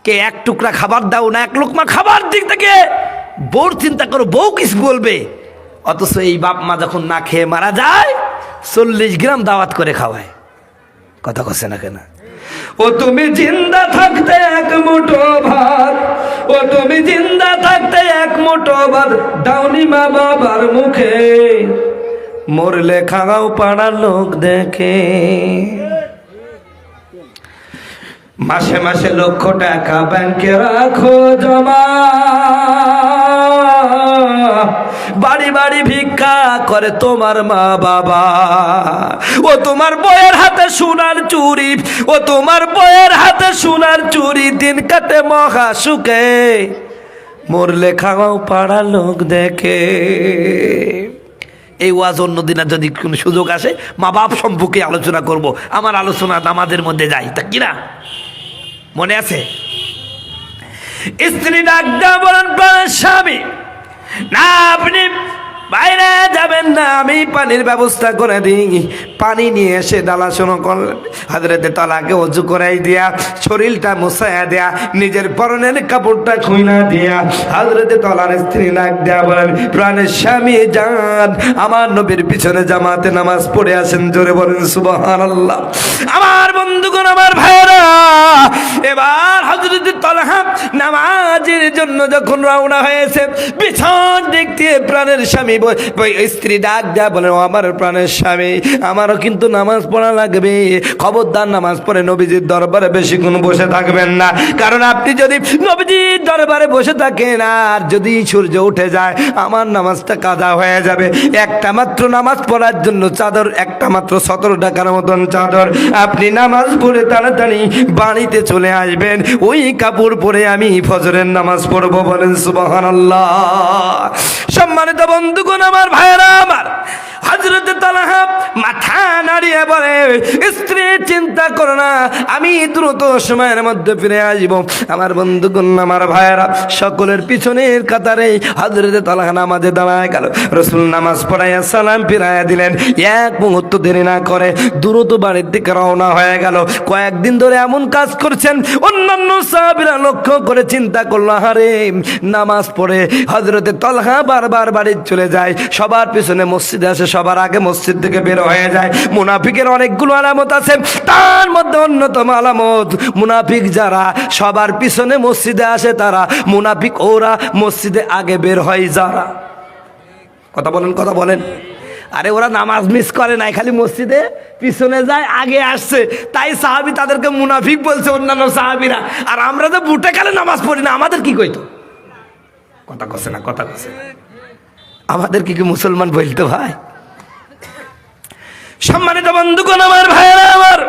কে এক টুকরা খাবার দাও না, 1 লোকমা খাবার দিক থেকে বউর চিন্তা করো, বউ কিছু বলবে। অথচ এই বাপ মা যখন না খেয়ে মারা যায় 40 গ্রাম দাওয়াত করে খাওয়ায়। কথা কছে না কেন? ও তুমি জিন্দা থাকতে 1 মুঠো ভাত, ও তুমি জিন্দা থাকতে 1 মুঠো ভাত দাওনি মা বাবার মুখে, মরলে খাওয়াও পাড়ার লোক দেখে। মাসে মাসে লক্ষ টাকা ব্যাংকে রাখো জমা, বাড়ি বাড়ি ভিক্ষা করে তোমার মা বাবা। ও তোমার বউয়ের হাতে সোনার চুড়ি, ও তোমার বউয়ের হাতে সোনার চুড়ি, দিন কাটে মহা সুখে, মরলে খাওয়াও পাড়া লোক দেখে। এই ওয়াজ অন্যদিনের যদি কোনো সুযোগ আসে মা বাপ সম্পর্কে আলোচনা করব। আমার আলোচনা নামাজের মধ্যে যাই, তা কিনা মনে আছে? স্ত্রী ডাক দেয়া বলেন, প্রাণের স্বামী না, আপনি বাইরে যাবেন না, আমি পানির ব্যবস্থা করে দিই। পানি নিয়ে এসে ডালা শোনো করলেন। হযরতে তালাকে ওযু করাই দিয়া, শরীরটা মুছাইয়া দেয়া, নিজের পরনের কাপড়টা খুইনা দিয়া হযরতে তালার স্ত্রী ডাক দেয়া বলেন, প্রাণের স্বামী যান, আমার নবীর পিছনে জামাতে নামাজ পড়ে আসেন। জোরে বলেন সুবহানাল্লাহ। আমার বন্ধুগণ, আমার ভাইরা, এবার হযরতে তালহা নামাজের জন্য যখন রওনা হয়েছে, পিছন দিক দিয়ে প্রাণের স্বামী স্ত্রী ডাক দেয়া বলে, আমার প্রাণের স্বামী, আমারও কিন্তু নামাজ পড়া লাগবে। খবরদার নামাজ পড়ে নবীজির দরবারে বেশিক্ষণ বসে থাকবেন না, কারণ আপনি যদি নবীজির দরবারে বসে থাকেন আর যদি সূর্য উঠে যায় আমার নামাজটা কাজা হয়ে যাবে। একটা মাত্র নামাজ পড়ার জন্য চাদর, একটা মাত্র 17 টাকার মতন চাদর, আপনি নামাজ পড়ে তাড়াতাড়ি বাড়িতে চলে আসবেন, ওই কাপড় পরে আমি ফজরের নামাজ পড়বো। বলেন সুবহানাল্লাহ। সম্মানিত বন্ধুগণ, আমার ভাইরা, আমার হযরতে তালহা মাথা নাড়িয়ে বলে, স্ত্রী চিন্তা করো না, আমি দ্রুত সময়ের মধ্যে ফিরে আসবো। আমার বন্ধুগণ, আমার ভাইরা, সকলের পিছনের কাতারে হযরতে তালহা নামাজে দাঁড়ায় গেল। রাসূল নামাজ পড়াইয়া সালাম ফিরাইয়া দিলেন। 1 মুহূর্ত দেরি না করে দ্রুত বাড়ির দিকে রওনা হয়ে গেল। কয়েকদিন ধরে এমন কাজ করছেন, অন্যান্য সাহাবীরা লক্ষ্য করে চিন্তা করলো, আরে নামাজ পড়ে হযরতে তালহা বারবার বাড়ি চলে যায়, সবার পিছনে মসজিদে আসে, সবার আগে মসজিদ থেকে বের হয়ে যায়। মুনাফিকের অনেকগুলো আলামত আছে, তার মধ্যে অন্যতম আলামত, মুনাফিক যারা সবার পিছনে মসজিদে আসে তারা মুনাফিক, ওরা মসজিদে আগে বের হয় যারা। কথা বলেন। আরে ওরা নামাজ মিস করে নাই, খালি মসজিদে পিছনে যায়, আগে আসছে, তাই সাহাবী তাদেরকে মুনাফিক বলছে, অন্যান্য সাহাবীরা। আর আমরা তো বুটে কালে নামাজ পড়ি না, আমাদের কি কইতো? কথা কছে না? আমাদের কি মুসলমান বলতো ভাই? সম্মানিত বন্ধুগণ, আমার ভাইরা, আমার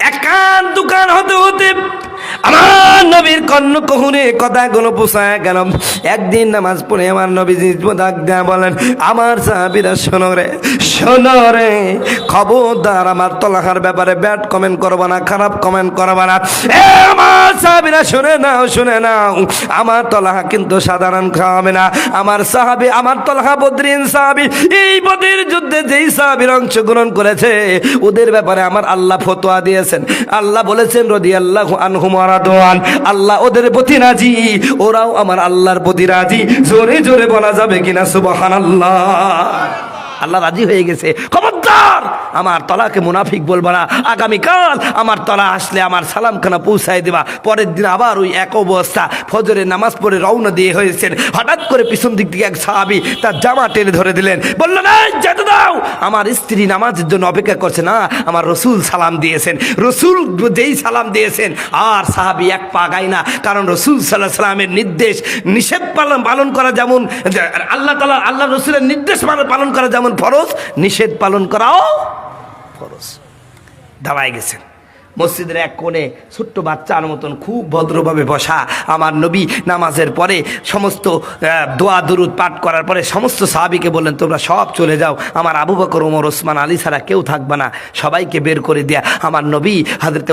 একান দোকান হতে হতে আমার নবীর কর্ণকুহরে কথাগুলো পোষায় গেল। একদিন নামাজ পড়ে আমার নবীজি ডাক দেয়া বলেন, আমার সাহাবীরা শোনো রে, খবরদার আমার তালহার ব্যাপারে ব্যাড কমেন্ট করবা না, খারাপ কমেন্ট করবা না। আমার সাহাবীরা শুনে নাও, আমার তালহা কিন্তু সাধারণ খাওয়াবে না। আমার সাহাবী, আমার তালহা বদরিন সাহাবী, এই বদরের যুদ্ধে যেই সাহাবীর অংশগ্রহণ করেছে ওদের ব্যাপারে আমার আল্লাহ ফতোয়া দিয়েছেন। আল্লাহ বলেছেন, রাদিয়াল্লাহু আনহুম ওয়া রাদওয়ান, আল্লাহ ওদের প্রতি রাজি, ওরাও আমার আল্লাহর প্রতি রাজি। জোরে জোরে বলা যাবে কিনা সুবহানাল্লাহ? আল্লাহ রাজি হয়ে গেছে। খবরদার আমার তলাকে মুনাফিক বলবা না। আগামীকাল আমার তলা আসলে আমার সালামখানা পৌঁছায় দেবা। পরের দিন আবার ওই এক অবস্থা, ফজরের নামাজ পড়ে রওনা দিয়ে হয়েছেন, হঠাৎ করে পিছন দিক থেকে এক সাহাবী তার জামা টেনে ধরে দিলেন, বললেন, এই যেতে দাও, আমার স্ত্রী নামাজের জন্য অপেক্ষা করছে না, আমার রসুল সালাম দিয়েছেন। রসুল যেই সালাম দিয়েছেন আর সাহাবী এক পা গায় না, কারণ রসুল সাল্লাল্লাহু আলাইহি সাল্লামের নির্দেশ নিষেধ পালন করা যেমন আল্লাহ রসুলের নির্দেশ পালন করা যেমন ফরজ, নিষেধ পালন করাও ফরজ। দাঁড়ায় গেছেন, মসজিদের এক কোণে ছোট্ট বাচ্চার মতন খুব ভদ্রভাবে বসা আমার নবী নামাজের পরে সমস্ত দোয়া দুরুদ পাঠ করার পরে সমস্ত সাহাবীকে বললেন তোমরা সব চলে যাও, আমার আবু বকর, ওমর, ওসমান, আলী ছাড়া কেউ থাকবে না, সবাইকে বের করে দেয়া আমার নবী হযরত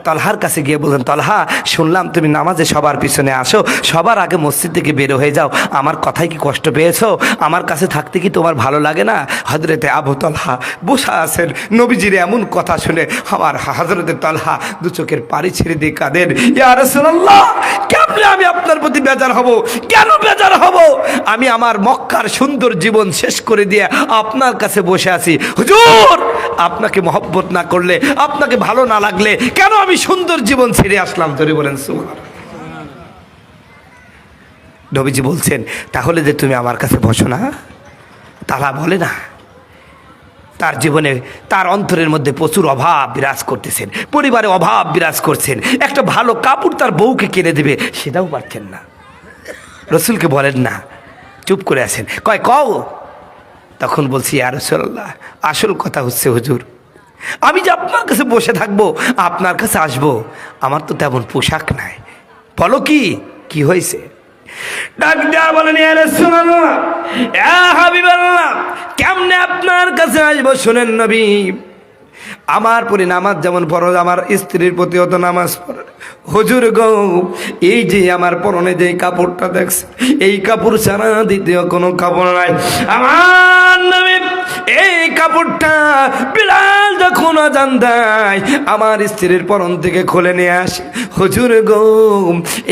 তলহার কাছে গিয়ে বললেন তলহা, শুনলাম তুমি নামাজে সবার পিছনে আসো, সবার আগে মসজিদ থেকে বের হয়ে যাও, আমার কথায় কি কষ্ট পেয়েছো? আমার কাছে থাকতে কি তোমার ভালো লাগে না? হযরতে আবু তলহা বসা আছেন, নবীজির এমন কথা শুনে আমার হযরতে তলহা দু চোখের পানি ছেড়ে দিয়ে কাঁদেন, ইয়া রাসূলুল্লাহ, কেমনে আমি আপনার প্রতি বেজার হব? কেন বেজার হব? আমি আমার মক্কার সুন্দর জীবন শেষ করে দিয়ে আপনার কাছে বসে আছি। হুজুর, আপনাকে মহব্বত না করলে, আপনাকে ভালো না লাগলে কেন আমি সুন্দর জীবন ছেড়ে আসলাম? ধরে বলেন সুবহানাল্লাহ। নবীজি বলছেন তাহলে যে তুমি আমার কাছে বসো না? তালা বলে না, তার জীবনে তার অন্তরের মধ্যে প্রচুর অভাব বিরাজ করতেছেন, পরিবারে অভাব বিরাজ করছেন, একটা ভালো কাপড় তার বউকে কিনে দেবে সেটাও পারছেন না, রসুলকে বলেন না, চুপ করে আছেন। কও। তখন বলছি ইয়া রাসূলুল্লাহ, আসল কথা হচ্ছে হুজুর, আমি যে আপনার কাছে বসে থাকবো, আপনার কাছে আসবো, আমার তো তেমন পোশাক নাই। বলো কি হয়েছে? ডাক দেয়া বলেন ইয়া রাসূলুল্লাহ, ইয়া হাবিবাল্লাহ, কেমনে আপনার কাছে আসবো? শুনেন নবী, আমার পরে নামাজ যেমন ফরজ, আমার স্ত্রীর প্রতি অত নামাজ পড়ে। হুজুর গো, এই যে আমার পরনে যে কাপড়টা দেখছে, এই কাপড় ছাড়া দ্বিতীয় কোনো কাপড় নাই। আমার নবী এই কাপড়টা বিলাল যখন আযান দেয় আমার স্ত্রীর পরন থেকে খুলে নিয়ে আসে। হুজুর গো,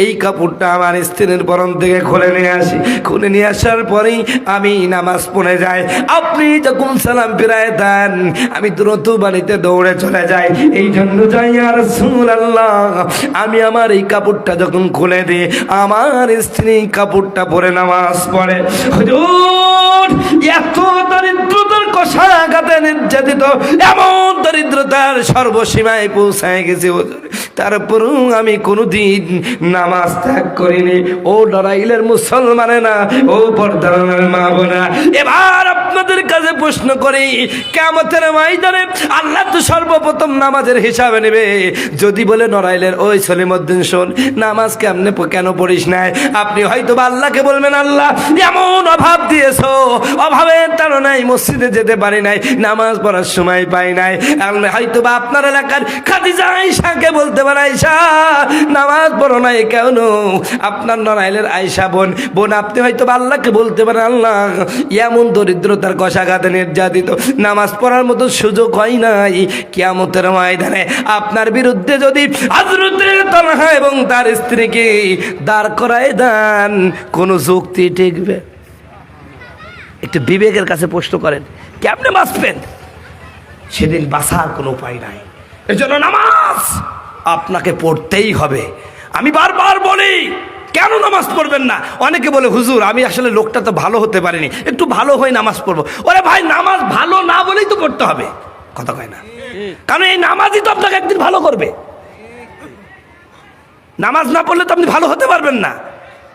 এই কাপড়টা আমার স্ত্রীর পরন থেকে খুলে নিয়ে আসি, খুলে নিয়ে আসার পরেই আমি নামাজ পড়ে যাই। আপনি যখন সালাম ফিরায় দেন আমি দ্রুত বাড়িতে দৌড়ে চলে যাই। এই জন্য যাই ইয়া রাসূলুল্লাহ, আমি আমার এই কাপড়টা যখন খুলে দিই আমার স্ত্রী কাপড়টা পরে নামাজ পড়ে। হুজুর, এত দরিদ্রতার কষাঘাতে নির্যাতিত, এমন দরিদ্রতার সর্বসীমায় পৌঁছায় গেছে হুজুর, তারপরেও আমি কোনোদিন নামাজ ত্যাগ করিনি। ও লড়াইলের মুসলমানেরা, ও পর্দার মা বোনেরা, এবার আপনাদের কাছে প্রশ্ন করি, কিয়ামতের ময়দানে আল্লাহ তো সর্বপ্রথম নামাজের হিসাবে নেবে। যদি বলে নড়াইলের ওই সলিমউদ্দিন শোন, নামাজ কেন পড়িস নাই? আপনি হয়তো আল্লাহকে বলবেন, আল্লাহ এমন অভাব দিয়েছো, অভাবের তাড়নায় মসজিদে যেতে পারি নাই, নামাজ পড়ার সময় পাই নাই। হয়তো বা আপনার এলাকার খাদিজা আয়েশাকে বলতে পারেন, আয়েশা নামাজ পড়ো নাই কেন? আপনার নড়াইলের আয়েশা বোন আপনি হয়তো আল্লাহকে বলতে পারেন, আল্লাহ এমন দরিদ্রতার কষাঘাতে নির্যাতিত, নামাজ পড়ার মতো সুযোগ হয় নাই। কিয়ামতের ময়দানে আপনার বিরুদ্ধে যদি হযরতে তালহা এবং তার স্ত্রীকে দাঁড় করায় দেন, কোন যুক্তি টিকবে? একটু বিবেকের কাছে প্রশ্ন করেন, কেমনে বাঁচবেন? সেদিন বাঁচার কোনো উপায় নাই। এজন্য নামাজ আপনাকে পড়তেই হবে। আমি বারবার বলি, কেন নামাজ পড়বেন না? অনেকে বলে হুজুর আমি আসলে লোকটা তো ভালো হতে পারিনি, একটু ভালো হয়ে নামাজ পড়বো। ওরে ভাই, নামাজ ভালো না বলেই তো পড়তে হবে, কথা কয় না? কারণ এই নামাজই তো আপনাকে একদিন ভালো করবে। নামাজ না পড়লে তো আপনি ভালো হতে পারবেন না।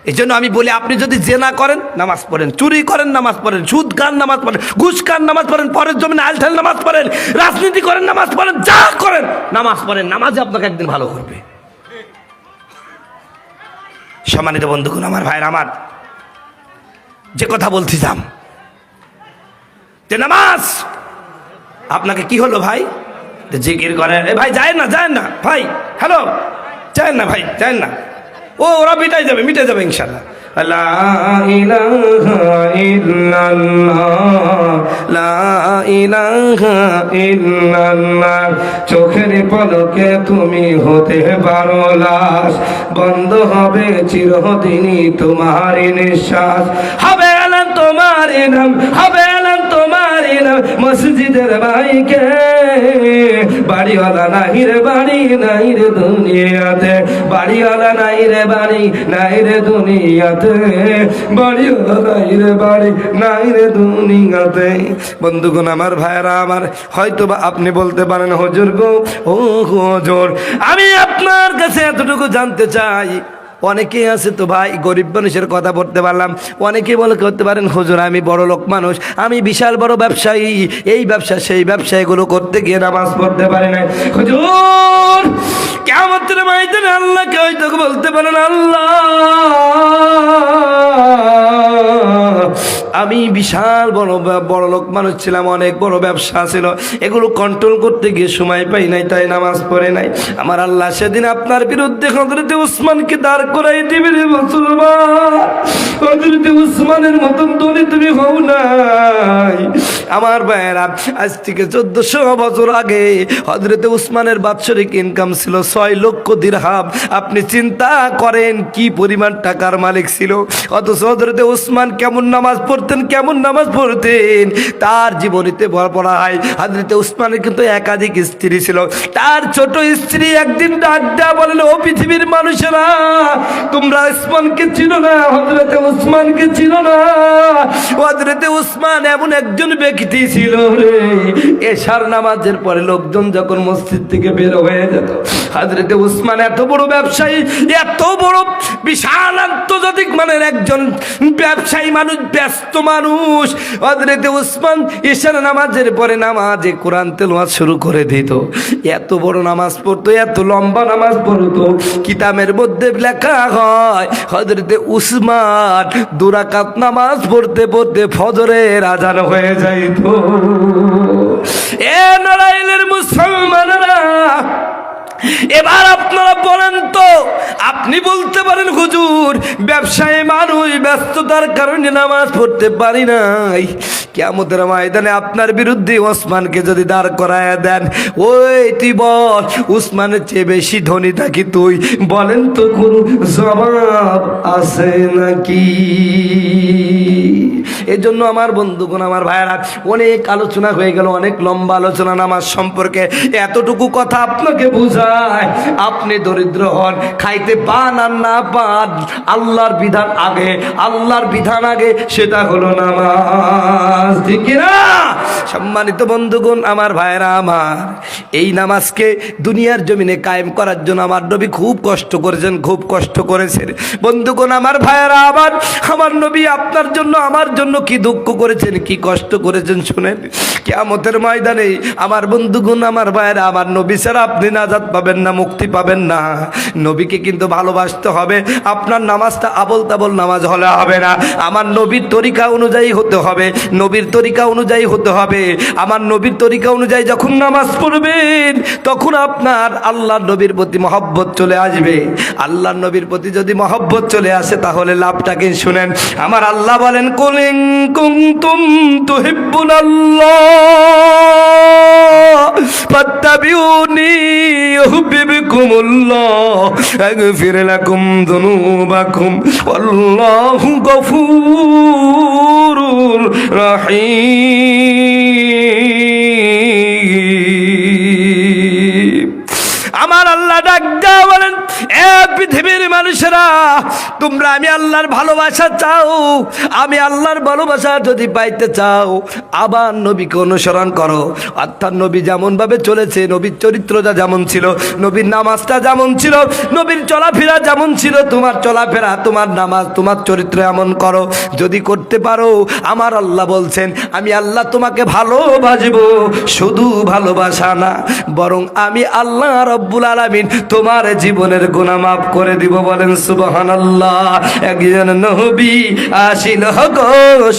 এই জন্য আমি বলি, আপনি যদি জেনা করেন নামাজ পড়েন, চুরি করেন নামাজ পড়েন, সুদ খান নামাজ পড়েন, ঘুষ খান নামাজ পড়েন, পরের জমিনে আলঠাল নামাজ পড়েন, রাজনীতি করেন নামাজ পড়েন, যা করেন নামাজ পড়েন, নামাজে আপনাকে একদিন ভালো করবে। সম্মানিত বন্ধুগণ, আমার ভাইয়ের, আমার যে কথা বলছিলাম যে নামাজ আপনাকে কি হলো ভাই? জিকির করেন। এ ভাই যায় না ভাই, হ্যালো, যায় না ভাই, যায় না, ওরা মিটে যাবে ইনশাআল্লাহ। লা ইলাহা ইল্লাল্লাহ, লা ইলাহা ইল্লাল্লাহ। চোখের পলকে তুমি হতে পারো লাশ, বন্ধ হবে চিরদিনই তোমার নিঃশ্বাস। হবে না তোমার নাম, হবে না তোমার নাম মসজিদের মাইকে, বাড়িওয়ালা নাই রে বাড়ি, নাই রে দুনিয়াতে, বাড়িওয়ালা নাই রে বাড়ি, নাই রে দুনিয়াতে, বাড়িওয়ালা নাই রে বাড়ি, নাই রে দুনিয়াতে। বন্ধুগণ, আমার ভাইয়েরা, আমার হয়তো বা আপনি বলতে পারেন, হুজুর গো, ও হুজুর, আমি আপনার কাছে এতটুকু জানতে চাই, অনেকেই আছে তো ভাই, গরিব মানুষের কথা বলতে পারলাম। অনেকেই বলে করতে পারেন হুজুর আমি বড় লোক মানুষ, আমি বিশাল বড় ব্যবসায়ী, এই ব্যবসা সেই ব্যবসা, এগুলো করতে গিয়ে নামাজ পড়তে পারি না। হুজুর কিয়ামতের ময়দানে আল্লাহকে হয়তো বলতে পারেন, আল্লাহ আমি বিশাল বড় লোক মানুষ ছিলাম, অনেক বড় ব্যবসা ছিল, এগুলো কন্ট্রোল করতে গিয়ে সময় পাই নাই, তাই নামাজ পড়ে নাই। আমার আল্লাহ সেদিন আপনার বিরুদ্ধে হযরতে উসমানকে দাঁড় করাই দিবে রে মুসলমান। হযরতে উসমানের মতন ধনী তুমি হও নাই। আমার ভাইয়েরা, আজ থেকে 1400 বছর আগে হযরতে উসমানের বাৎসরিক ইনকাম ছিল 6 লক্ষ দিরহাম। আপনি চিন্তা করেন কি পরিমাণ টাকার মালিক ছিল। অথচ হযরতে উসমান কেমন নামাজ পড়তেন, কেমন নামাজ পড়তেন তার জীবনীতে পড়া হয়। হযরতে উসমানের কিন্তু একাধিক স্ত্রী ছিল। তার ছোট স্ত্রী একদিন ডাক দেয়া বলেন, ও পৃথিবীর মানুষেরা, তোমরা উসমানকে চিনো না, হযরতে উসমানকে চিনো না। হযরতে উসমান এমন একজন ব্যক্তি ছিল রে, এশার নামাজের পরে লোকজন যখন মসজিদ থেকে বের হয়ে যেত, হযরতে উসমান এত বড় ব্যবসায়ী, এত বড় বিশাল আন্তর্জাতিক মানের একজন ব্যবসায়ী মানুষ, ব্যস্ত মানুষ। হযরতে উসমান এশার নামাজের পরে নামাজে কোরআন তেলাওয়াত শুরু করে দিত। এত বড় নামাজ পড়তো, এত লম্বা নামাজ পড়তো, কিতাবের মধ্যে লেখা হয় হযরতে উসমান 2 রাকাত নামাজ পড়তে পড়তে ফজরের আজান হয়ে যাইত। এ নারায়ণের মুসলমানেরা, এবার আপনারা বলেন তো, আপনি বলতে পারেন হুজুর ব্যবসায়ী মানুষ, ব্যস্ততার কারণে নামাজ পড়তে পারি নাই। কিয়ামতের ময়দানে আপনার বিরুদ্ধে ওসমানকে যদি দাঁড় করায় দেন, ওই তুই বল উসমানের চেয়ে বেশি ধনী থাকি তুই, বলেন তো কোনো জবাব আছে নাকি? এজন্য আমার বন্ধুগণ, আমার ভাইয়েরা, অনেক আলোচনা হয়ে গেল, অনেক লম্বা আলোচনা নামাজ সম্পর্কে। এতটুকু কথা আপনাকে বুঝায়, আপনি দরিদ্র হন, খাইতে পান আর না পান, আল্লাহর বিধান আগে, আল্লাহর বিধান আগে, সেটা হলো নামাজ, ঠিক না? সম্মানিত বন্ধুগণ, আমার ভাইয়েরা আমার, এই নামাজকে দুনিয়ার জমিনে কায়েম করার জন্য আমার নবী খুব কষ্ট করেছেন, খুব কষ্ট করেছেন। বন্ধুগণ, আমার ভাইয়েরা আমার নবী আপনার জন্য আমার জন্য কি দুঃখ করেছেন, কি কষ্ট করেছেন শুনেন। কিয়ামতের ময়দানে আমার বন্ধুগণ, আমার ভাইয়েরা, আমার নবী ছাড়া আপনি নাজাত পাবেন না, মুক্তি পাবেন না। নবীকে কিন্তু ভালোবাসতে হবে। আপনার নামাজটা আবল তাবল নামাজ হলে হবে না, আমার নবীর তরিকা অনুযায়ী হতে হবে, নবীর তরিকা অনুযায়ী হতে হবে। আমার নবীর তরিকা অনুযায়ী যখন নামাজ পড়বেন, তখন আপনার আল্লাহর নবীর প্রতি মহব্বত চলে আসবে। আল্লাহর নবীর প্রতি যদি মহব্বত চলে আসে, তাহলে লাভটাকে শুনেন। আমার আল্লাহ বলেন, কুল ইন কুনতুম তুহিব্বুনাল্লাহ ফাত্তাবিউনি ইউহিব্বুকুমুল্লাহ আগফির লাকুম যুনুবাকুম ওয়াল্লাহু গফুরুর রহিম। আমার আল্লাহ ডাক দেয়া বলেন, এ পৃথিবীর মানুষেরা, তোমরা আমি আল্লাহর ভালোবাসা চাও, আমি আল্লাহর ভালোবাসা যদি পাইতে চাও, আবার নবীকে অনুসরণ করো। অর্থাৎ নবী যেমন ভাবে চলেছে, নবীর চরিত্রটা যেমন ছিল, নবীর নামাজটা যেমন ছিল, নবীর চলাফেরা যেমন ছিল, তোমার চলাফেরা, তোমার নামাজ, তোমার চরিত্র এমন করো। যদি করতে পারো, আমার আল্লাহ বলছেন, আমি আল্লাহ তোমাকে ভালোবাসবো। শুধু ভালোবাসা না, বরং আমি আল্লাহ রব্বুল আলামিন তোমার জীবনের গুনাহ মাফ করে দিব। বলেন সুবহানাল্লাহ। একজন নবী আসিল গো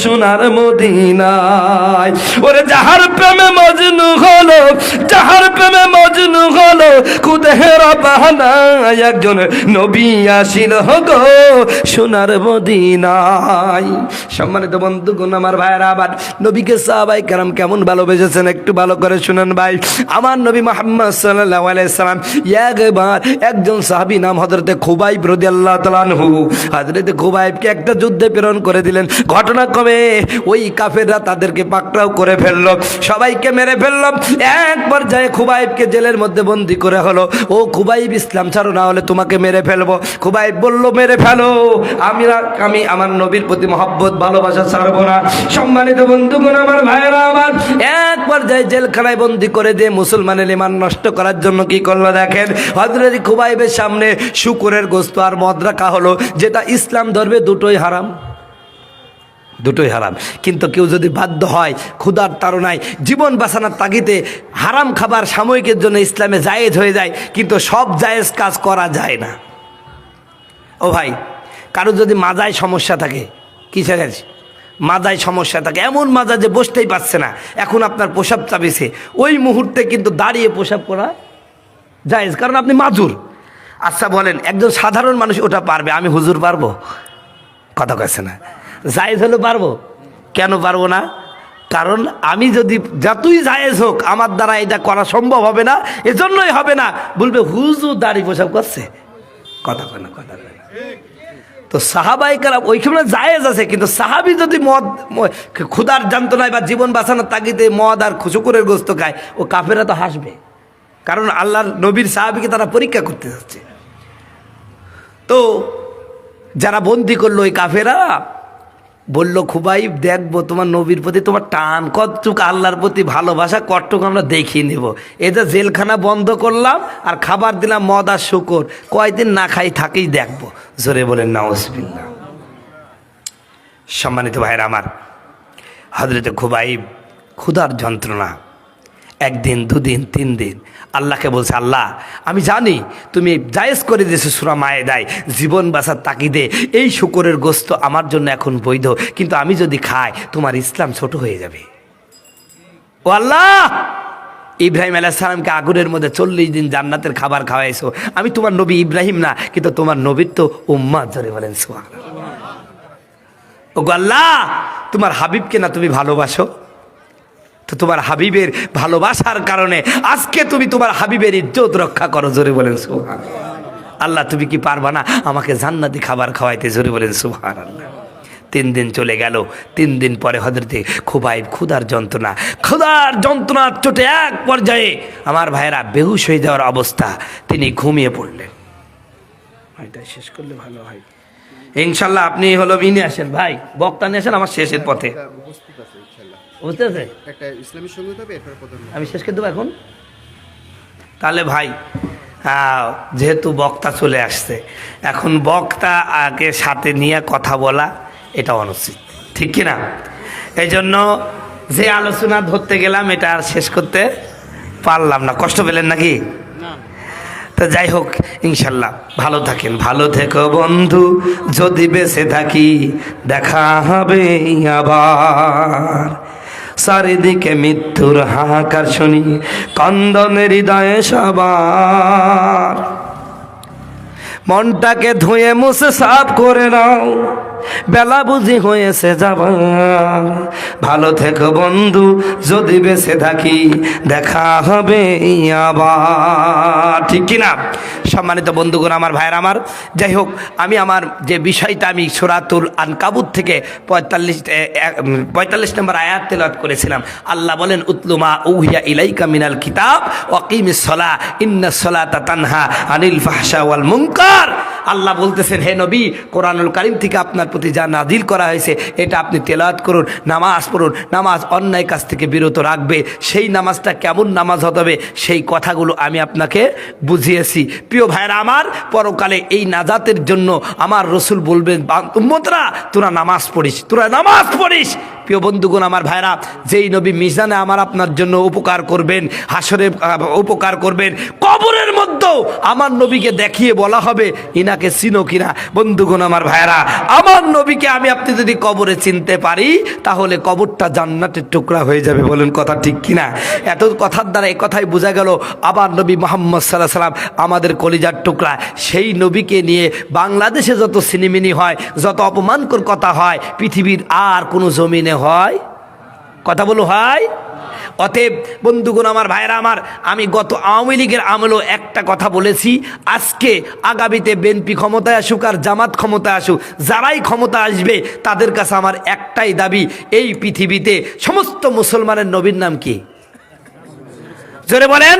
সোনার মদিনায়, ওরে যাহার প্রেমে মজনু হলো, যাহার প্রেমে মজনু হলো খুদের বাহানায়, একজন নবী আসিল গো সোনার মদিনায়। সম্মানিত বন্ধুগণ, আমার ভাইয়েরা, আবার নবীকে সাহাবায়ে কেরাম কেমন ভালোবেসেছেন একটু ভালো করে শুনেন ভাই। আমার নবী মুহাম্মদ সাল্লাল্লাহু আলাইহি সাল্লাম একবার একজন সাহাবী নাম হযরতে খুবাইব রাদিয়াল্লাহু তাআলা আনহু, হযরতে খুবাইবকে একটা যুদ্ধে প্রেরণ করে দিলেন। ঘটনাক্রমে ওই কাফেররা তাদেরকে পাকড়াও করে ফেললো, সবাইকে মেরে ফেললো। এক পর্যায়ে খুবাইবকে জেলের মধ্যে বন্দী করে হলো, ও খুবাইব ইসলাম ছাড়ো, না হলে তোমাকে মেরে ফেলবো। খুবাইব বলল, মেরে ফেলো, আমি আমার নবীর প্রতি মহব্বত ভালোবাসা ছাড়বো না। সম্মানিত বন্ধুগণ, আমার ভাইয়েরা, আমার এক পর্যায়ে জেলখানায় বন্দী করে দিয়ে মুসলমানের ঈমান নষ্ট করার জন্য কি করলো দেখেন, হযরত খুবাইবের সামনে কারণে শুকরের গোস্ত আর মদ রাখা হলো, যেটা ইসলাম ধর্মে দুটোই হারাম, দুটোই হারাম। কিন্তু কেউ যদি বাধ্য হয় ক্ষুধার তাড়নায় জীবন বাঁচানোর তাগিদে হারাম খাবার সাময়িকের জন্য ইসলামে জায়েজ হয়ে যায়, কিন্তু সব জায়েজ কাজ করা যায় না। ও ভাই, কারো যদি মাজায় সমস্যা থাকে, কিসের মাজায় সমস্যা থাকে, এমন মাজা যে বসতেই পারছে না, এখন আপনার প্রসাব চাপিছে, ওই মুহূর্তে কিন্তু দাঁড়িয়ে প্রসাব করা জায়েজ, কারণ আপনি মাজুর। আচ্ছা বলেন, একজন সাধারণ মানুষ ওটা পারবে, আমি হুজুর পারবো? কথা কয়েছে না, জায়েজ হলে পারবো। কেন পারবো না? কারণ আমি যদি যতই জায়েজ হোক, আমার দ্বারা এটা করা সম্ভব হবে না, এজন্যই হবে না, বলবে হুজুর দাড়ি প্রসাব করছে। কথা কয় না, কথা কয় না। তো সাহাবাই কারাম ওইখানে জায়েজ আছে, কিন্তু সাহাবি যদি মদ ক্ষুধার যন্ত্রণায় বা জীবন বাঁচানোর তাগিদে মদ আর শুকরের গোস্ত খায়, ও কাফেরা তো হাসবে, কারণ আল্লাহর নবীর সাহাবিকে তারা পরীক্ষা করতে যাচ্ছে। তো যারা বন্দি করলো ওই কাফেরা বলল, খুবাইব দেখবো তোমার নবীর প্রতি তোমার টান কতটুক, আল্লাহর প্রতি ভালোবাসা কতটুক আমরা দেখিয়ে নেব। এই যে জেলখানা বন্ধ করলাম আর খাবার দিলাম মদ আর শুকর, কয়দিন না খাই থাকেই দেখবো। জোরে বলেন নাউজুবিল্লাহ। সম্মানিত ভাইরা আমার, হযরতে খুবাইব ক্ষুধার যন্ত্রণা, একদিন দুদিন তিন দিন আল্লাহকে বলছে, আল্লাহ আমি জানি তুমি জায়েজ করে দিয়েছো সূরা মায়েদায়, জীবন বাঁচার তাকিদে এই শুকরের গোস্ত আমার জন্য এখন বৈধ, কিন্তু আমি যদি খাই তোমার ইসলাম ছোট হয়ে যাবে। ও আল্লাহ, ইব্রাহিম আলাইহিস সালামকে আগুনের মধ্যে 40 দিন জান্নাতের খাবার খাওয়াইছো, আমি তোমার নবী ইব্রাহিম না, কিন্তু তোমার নবীর তো উম্মত। জোরে বলেন সুবহানাল্লাহ। ও আল্লাহ, তোমার হাবিবকে না তুমি ভালোবাসো, তো তোমার হাবিবের ভালোবাসার কারণে আজকে তুমি তোমার হাবিবের ইজ্জত রক্ষা করো। জোরে বলেন সুবহানাল্লাহ। আল্লাহ তুমি কি পারবা না আমাকে জান্নাতি খাবার খাওয়াইতে? জোরে বলেন সুবহানাল্লাহ। 3 দিন চলে গেল। 3 দিন পরে হযরতে খুবাইব ক্ষুধার যন্ত্রণার চোটে এক পর্যায়ে আমার ভাইয়েরা বেহুশ হয়ে যাওয়ার অবস্থা, তিনি ঘুমিয়ে পড়লেন। এটা শেষ করলে ভালো হয় ইনশাল্লাহ। আপনি হলো ইনি আসেন ভাই, বক্তা নিয়ে আসেন, আমার শেষের পথে। বুঝতে আছে, আমি শেষ করে দেবো এখন। তাহলে ভাই, যেহেতু বক্তা চলে আসছে, এখন বক্তা আগে সাথে নিয়ে কথা বলা এটা অনুচিত, ঠিক কিনা? এই জন্য যে আলোচনা ধরতে গেলাম এটা আর শেষ করতে পারলাম না। কষ্ট পেলেন নাকি? তো যাই হোক, ইনশাল্লাহ ভালো থাকেন। ভালো থেকো বন্ধু, যদি বেঁচে থাকি দেখা হবে আবার। চারিদিকে মৃত্যুর হাহাকার শুনি, কন্দনের হৃদয়ে সবার। মনটাকে ধুয়ে মুছে সাফ করে নাও, বেলা বুঝি হয়েছে যাবার। ভালো থেকো বন্ধু, যদি বেঁচে থাকি দেখা হবে আবার, ঠিক কিনা? সম্মানিত বন্ধুগণ, আমার ভাইয়ের আমার, যাই হোক, আমি আমার যে বিষয়টা আমি সূরাতুল আনকাবুত থেকে 45 নম্বর আয়াত তেলাওয়াত করেছিলাম। আল্লাহ বলেন, উতলুমা উহিয়া ইলাইকা মিনাল কিতাব ওয়াকিমিস সালাহ ইন্নাস সালাতা তানহা আনিল ফাহশা ওয়াল মুনকার। আল্লাহ বলতেছেন, হে নবী, কোরআনুল কারীম থেকে আপনার প্রতি যা নাজিল করা হয়েছে এটা আপনি তেলাওয়াত করুন, নামাজ পড়ুন। নামাজ অন্যায় কাজ থেকে বিরত রাখবে। সেই নামাজটা কেমন নামাজ হতে হবে সেই কথাগুলো আমি আপনাকে বুঝিয়েছি। প্রিয় ভাইরা আমার, পরকালে এই নাজাতের জন্য আমার রসুল বলবেন, উম্মতরা তোরা নামাজ পড়িস, তোরা নামাজ পড়িস। প্রিয় বন্ধুগণ, আমার ভাইরা, যেই নবী মিজানে আমার আপনার জন্য উপকার করবেন, হাসরে উপকার করবেন, কবরের মধ্যেও আমার নবীকে দেখিয়ে বলা হবে ইনাকে চিনো কিনা। বন্ধুগণ, আমার ভাইরা, আমার নবীকে আমি আপনি যদি কবরে চিনতে পারি তাহলে কবরটা জান্নাতের টুকরা হয়ে যাবে। বলেন কথা ঠিক কিনা? এত কথার দ্বারা এই কথাই বোঝা গেল আবার নবী মুহাম্মদ সাল্লাল্লাহু আলাইহি সাল্লাম আমাদের কলিজার টুকরা। সেই নবীকে নিয়ে বাংলাদেশে যত সিনেমিনি হয়, যত অপমানকর কথা হয়, পৃথিবীর আর কোনো জমিনে হয় কথা বলো হয়। অতএব বন্ধুগণ, আমার ভাইরা আমার, আমি গত আওয়ামী লীগের আমলেও একটা কথা বলেছি, আজকে আগামীতে বিএনপি ক্ষমতায় আসুক আর জামাত ক্ষমতায় আসুক, যারাই ক্ষমতা আসবে তাদের কাছে আমার একটাই দাবি, এই পৃথিবীতে সমস্ত মুসলমানের নবীর নাম কি? জোরে বলেন।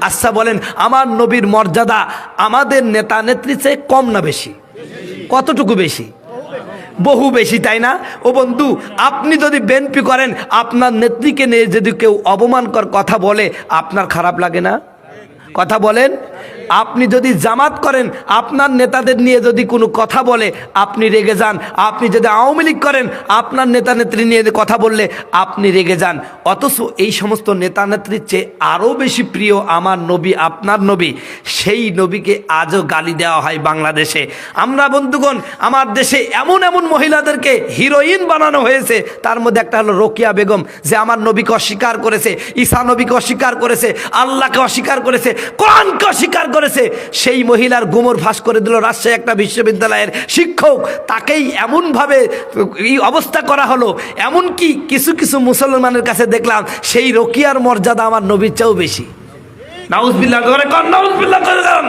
আচ্ছা বলেন, আমার নবীর মর্যাদা আমাদের নেতা নেত্রীর চেয়ে কম না বেশি? কতটুকু বেশি? বহু বেশি, তাই না? ও বন্ধু, আপনি যদি বিএনপি করেন, আপনার নেত্রীকে নিয়ে যদি কেউ অপমানকর কথা বলে আপনার খারাপ লাগে না? কথা বলেন। আপনি যদি জামাত করেন, আপনার নেতাদের নিয়ে যদি কোনো কথা বলে আপনি রেগে যান। আপনি যদি আওয়ামী লীগ করেন, আপনার নেতা নেত্রী নিয়ে কথা বললে আপনি রেগে যান। অথচ এই সমস্ত নেতা নেত্রীর চেয়ে আরও বেশি প্রিয় আমার নবী, আপনার নবী। সেই নবীকে আজও গালি দেওয়া হয় বাংলাদেশে। আমরা বন্ধুগণ, আমার দেশে এমন এমন মহিলাদেরকে হিরোইন বানানো হয়েছে। তার মধ্যে একটা হলো রোকিয়া বেগম, যে আমার নবীকে অস্বীকার করেছে, ঈসা নবীকে অস্বীকার করেছে, আল্লাহকে অস্বীকার করেছে, কোরআনকে অস্বীকার করেছে। সেই মহিলার গোমর ফাঁস করে দিল রাজশাহী একটা বিশ্ববিদ্যালয়ের শিক্ষক। তাকেই এমনভাবে এই অবস্থা করা হলো। এমনকি কিছু কিছু মুসলমানের কাছে দেখলাম সেই রোকিয়ার মর্যাদা আমার নবীর চেয়েও বেশি। নাউজুবিল্লাহ করে কর, নাউজুবিল্লাহ করে কর।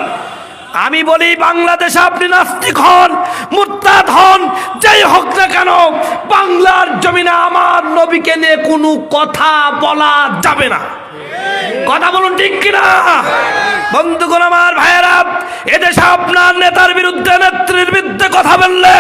আমি বলি, বাংলাদেশে আপনি নাস্তিক হন, মুরতাদ হন, যাই হোক না কেন, বাংলার জমিনে আমার নবীকে নিয়ে কোনো কথা বলা যাবে না। কথা বলুন ঠিক কিনা বন্ধুগণ, আমার ভাইয়েরা? এদেশে আপনার নেতার বিরুদ্ধে, নেত্রীর বিরুদ্ধে কথা বললে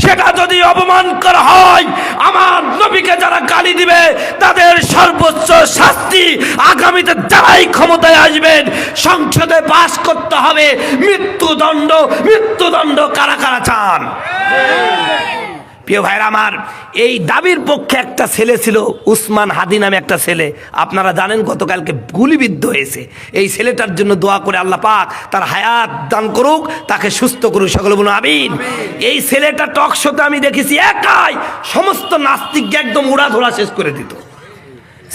সেটা যদি অপমান করা হয়, আমার নবীকে যারা গালি দিবে তাদের সর্বোচ্চ শাস্তি আগামীতে যারাই ক্ষমতায় আসবেন সংসদে পাস করতে হবে মৃত্যুদণ্ড। মৃত্যুদণ্ড কারা কারা চান? প্রিয় ভাইরা আমার, এই দাবির পক্ষে একটা ছেলে ছিল, উসমান হাদি নামে একটা ছেলে। আপনারা জানেন গতকালকে গুলিবিদ্ধ হয়েছে। এই ছেলেটার জন্য দোয়া করে আল্লাহ পাক তার হায়াত দান করুক, তাকে সুস্থ করুক। সকলে বলুন আমিন। এই ছেলেটা টক শোতে আমি দেখেছি একাই সমস্ত নাস্তিককে একদম উড়াধুরা শেষ করে দিত।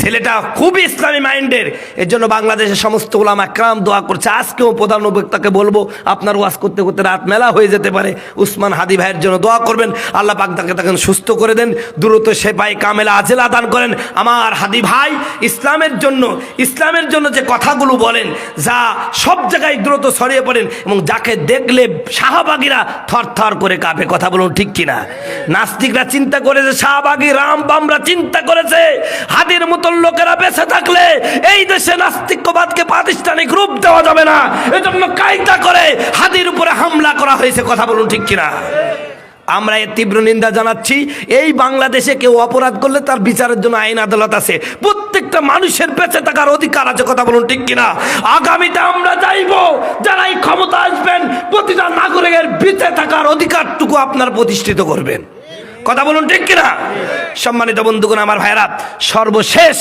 ছেলেটা খুবই ইসলামী মাইন্ডের। এর জন্য বাংলাদেশের সমস্ত উলামা একরাম দোয়া করছে। আজকেও প্রধান বক্তাকে বলবো, আপনার ওয়াজ করতে করতে রাত মেলা হয়ে যেতে পারে, উসমান হাদি ভাইয়ের জন্য দোয়া করবেন। আল্লাহ পাক তাকে সুস্থ করে দেন, দ্রুত সেপাই কামেলা আজেলা দান করেন। আমার হাদি ভাই ইসলামের জন্য যে কথাগুলো বলেন, যা সব জায়গায় দ্রুত ছড়িয়ে পড়েন, এবং যাকে দেখলে শাহবাগীরা থর থর করে কাঁপে। কথা বলুন ঠিক কিনা? নাস্তিকরা চিন্তা করেছে, শাহবাগী রামবামরা চিন্তা করেছে, হাদির মতো লোকেরা বেঁচে থাকলে এই দেশে নাস্তিকবাদকে প্রাতিষ্ঠানিক রূপ দেওয়া যাবে না। এজন্য কায়দা করে হাদির উপরে হামলা করা হয়েছে। কথা বলুন ঠিক কিনা? আমরা এর তীব্র নিন্দা জানাচ্ছি। এই বাংলাদেশে কেউ অপরাধ করলে তার বিচারের জন্য আইন আদালত আছে। প্রত্যেকটা মানুষের বেঁচে থাকার অধিকার আছে। কথা বলুন ঠিক কিনা? আগামীতে আমরা চাইব যারা এই ক্ষমতা আসবেন, প্রতিটা নাগরিকের বেঁচে থাকার অধিকারটুকু আপনার প্রতিষ্ঠিত করবেন। কথা বলুন ঠিক কিনা? সম্মানিত বন্ধুগণ, আমার ভাইরা, সর্বশেষ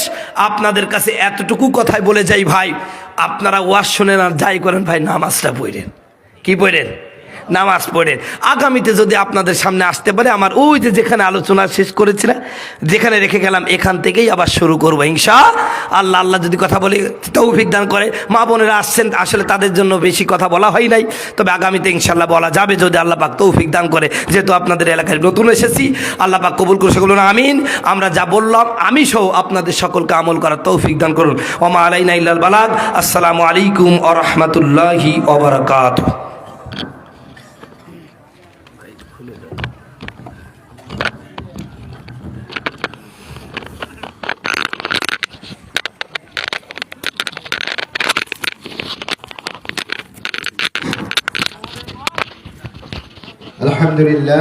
আপনাদের কাছে এতটুকু কথাই বলে যাই ভাই, আপনারা ওয়াজ শুনেন আর যাই করেন ভাই, নামাজটা পড়েন। কি পড়েন? নামাজ পড়েন। আগামীতে যদি আপনাদের সামনে আসতে পারে, আমার ওই যে যেখানে আলোচনা শেষ করেছিলাম, যেখানে রেখে গেলাম, এখান থেকেই আবার শুরু করবো ইনশাআল্লাহ। আল্লাহ যদি কথা বলে তৌফিক দান করে। মা বোনেরা আসছেন, আসলে তাদের জন্য বেশি কথা বলা হয় নাই, তবে আগামীতে ইনশাআল্লাহ বলা যাবে যদি আল্লাহ পাক তৌফিক দান করে। যেহেতু আপনাদের এলাকায় নতুন এসেছি, আল্লাহ পাক কবুল করে সকল আমিন। আমরা যা বললাম আমি সহ আপনাদের সকলকে আমল করার তৌফিক দান করুন। ওমা আলাইনা ইল্লাল বালাগ। আসসালামু আলাইকুম ওয়া রাহমাতুল্লাহি ওয়া বারাকাতুহু। আলহামদুলিল্লাহ।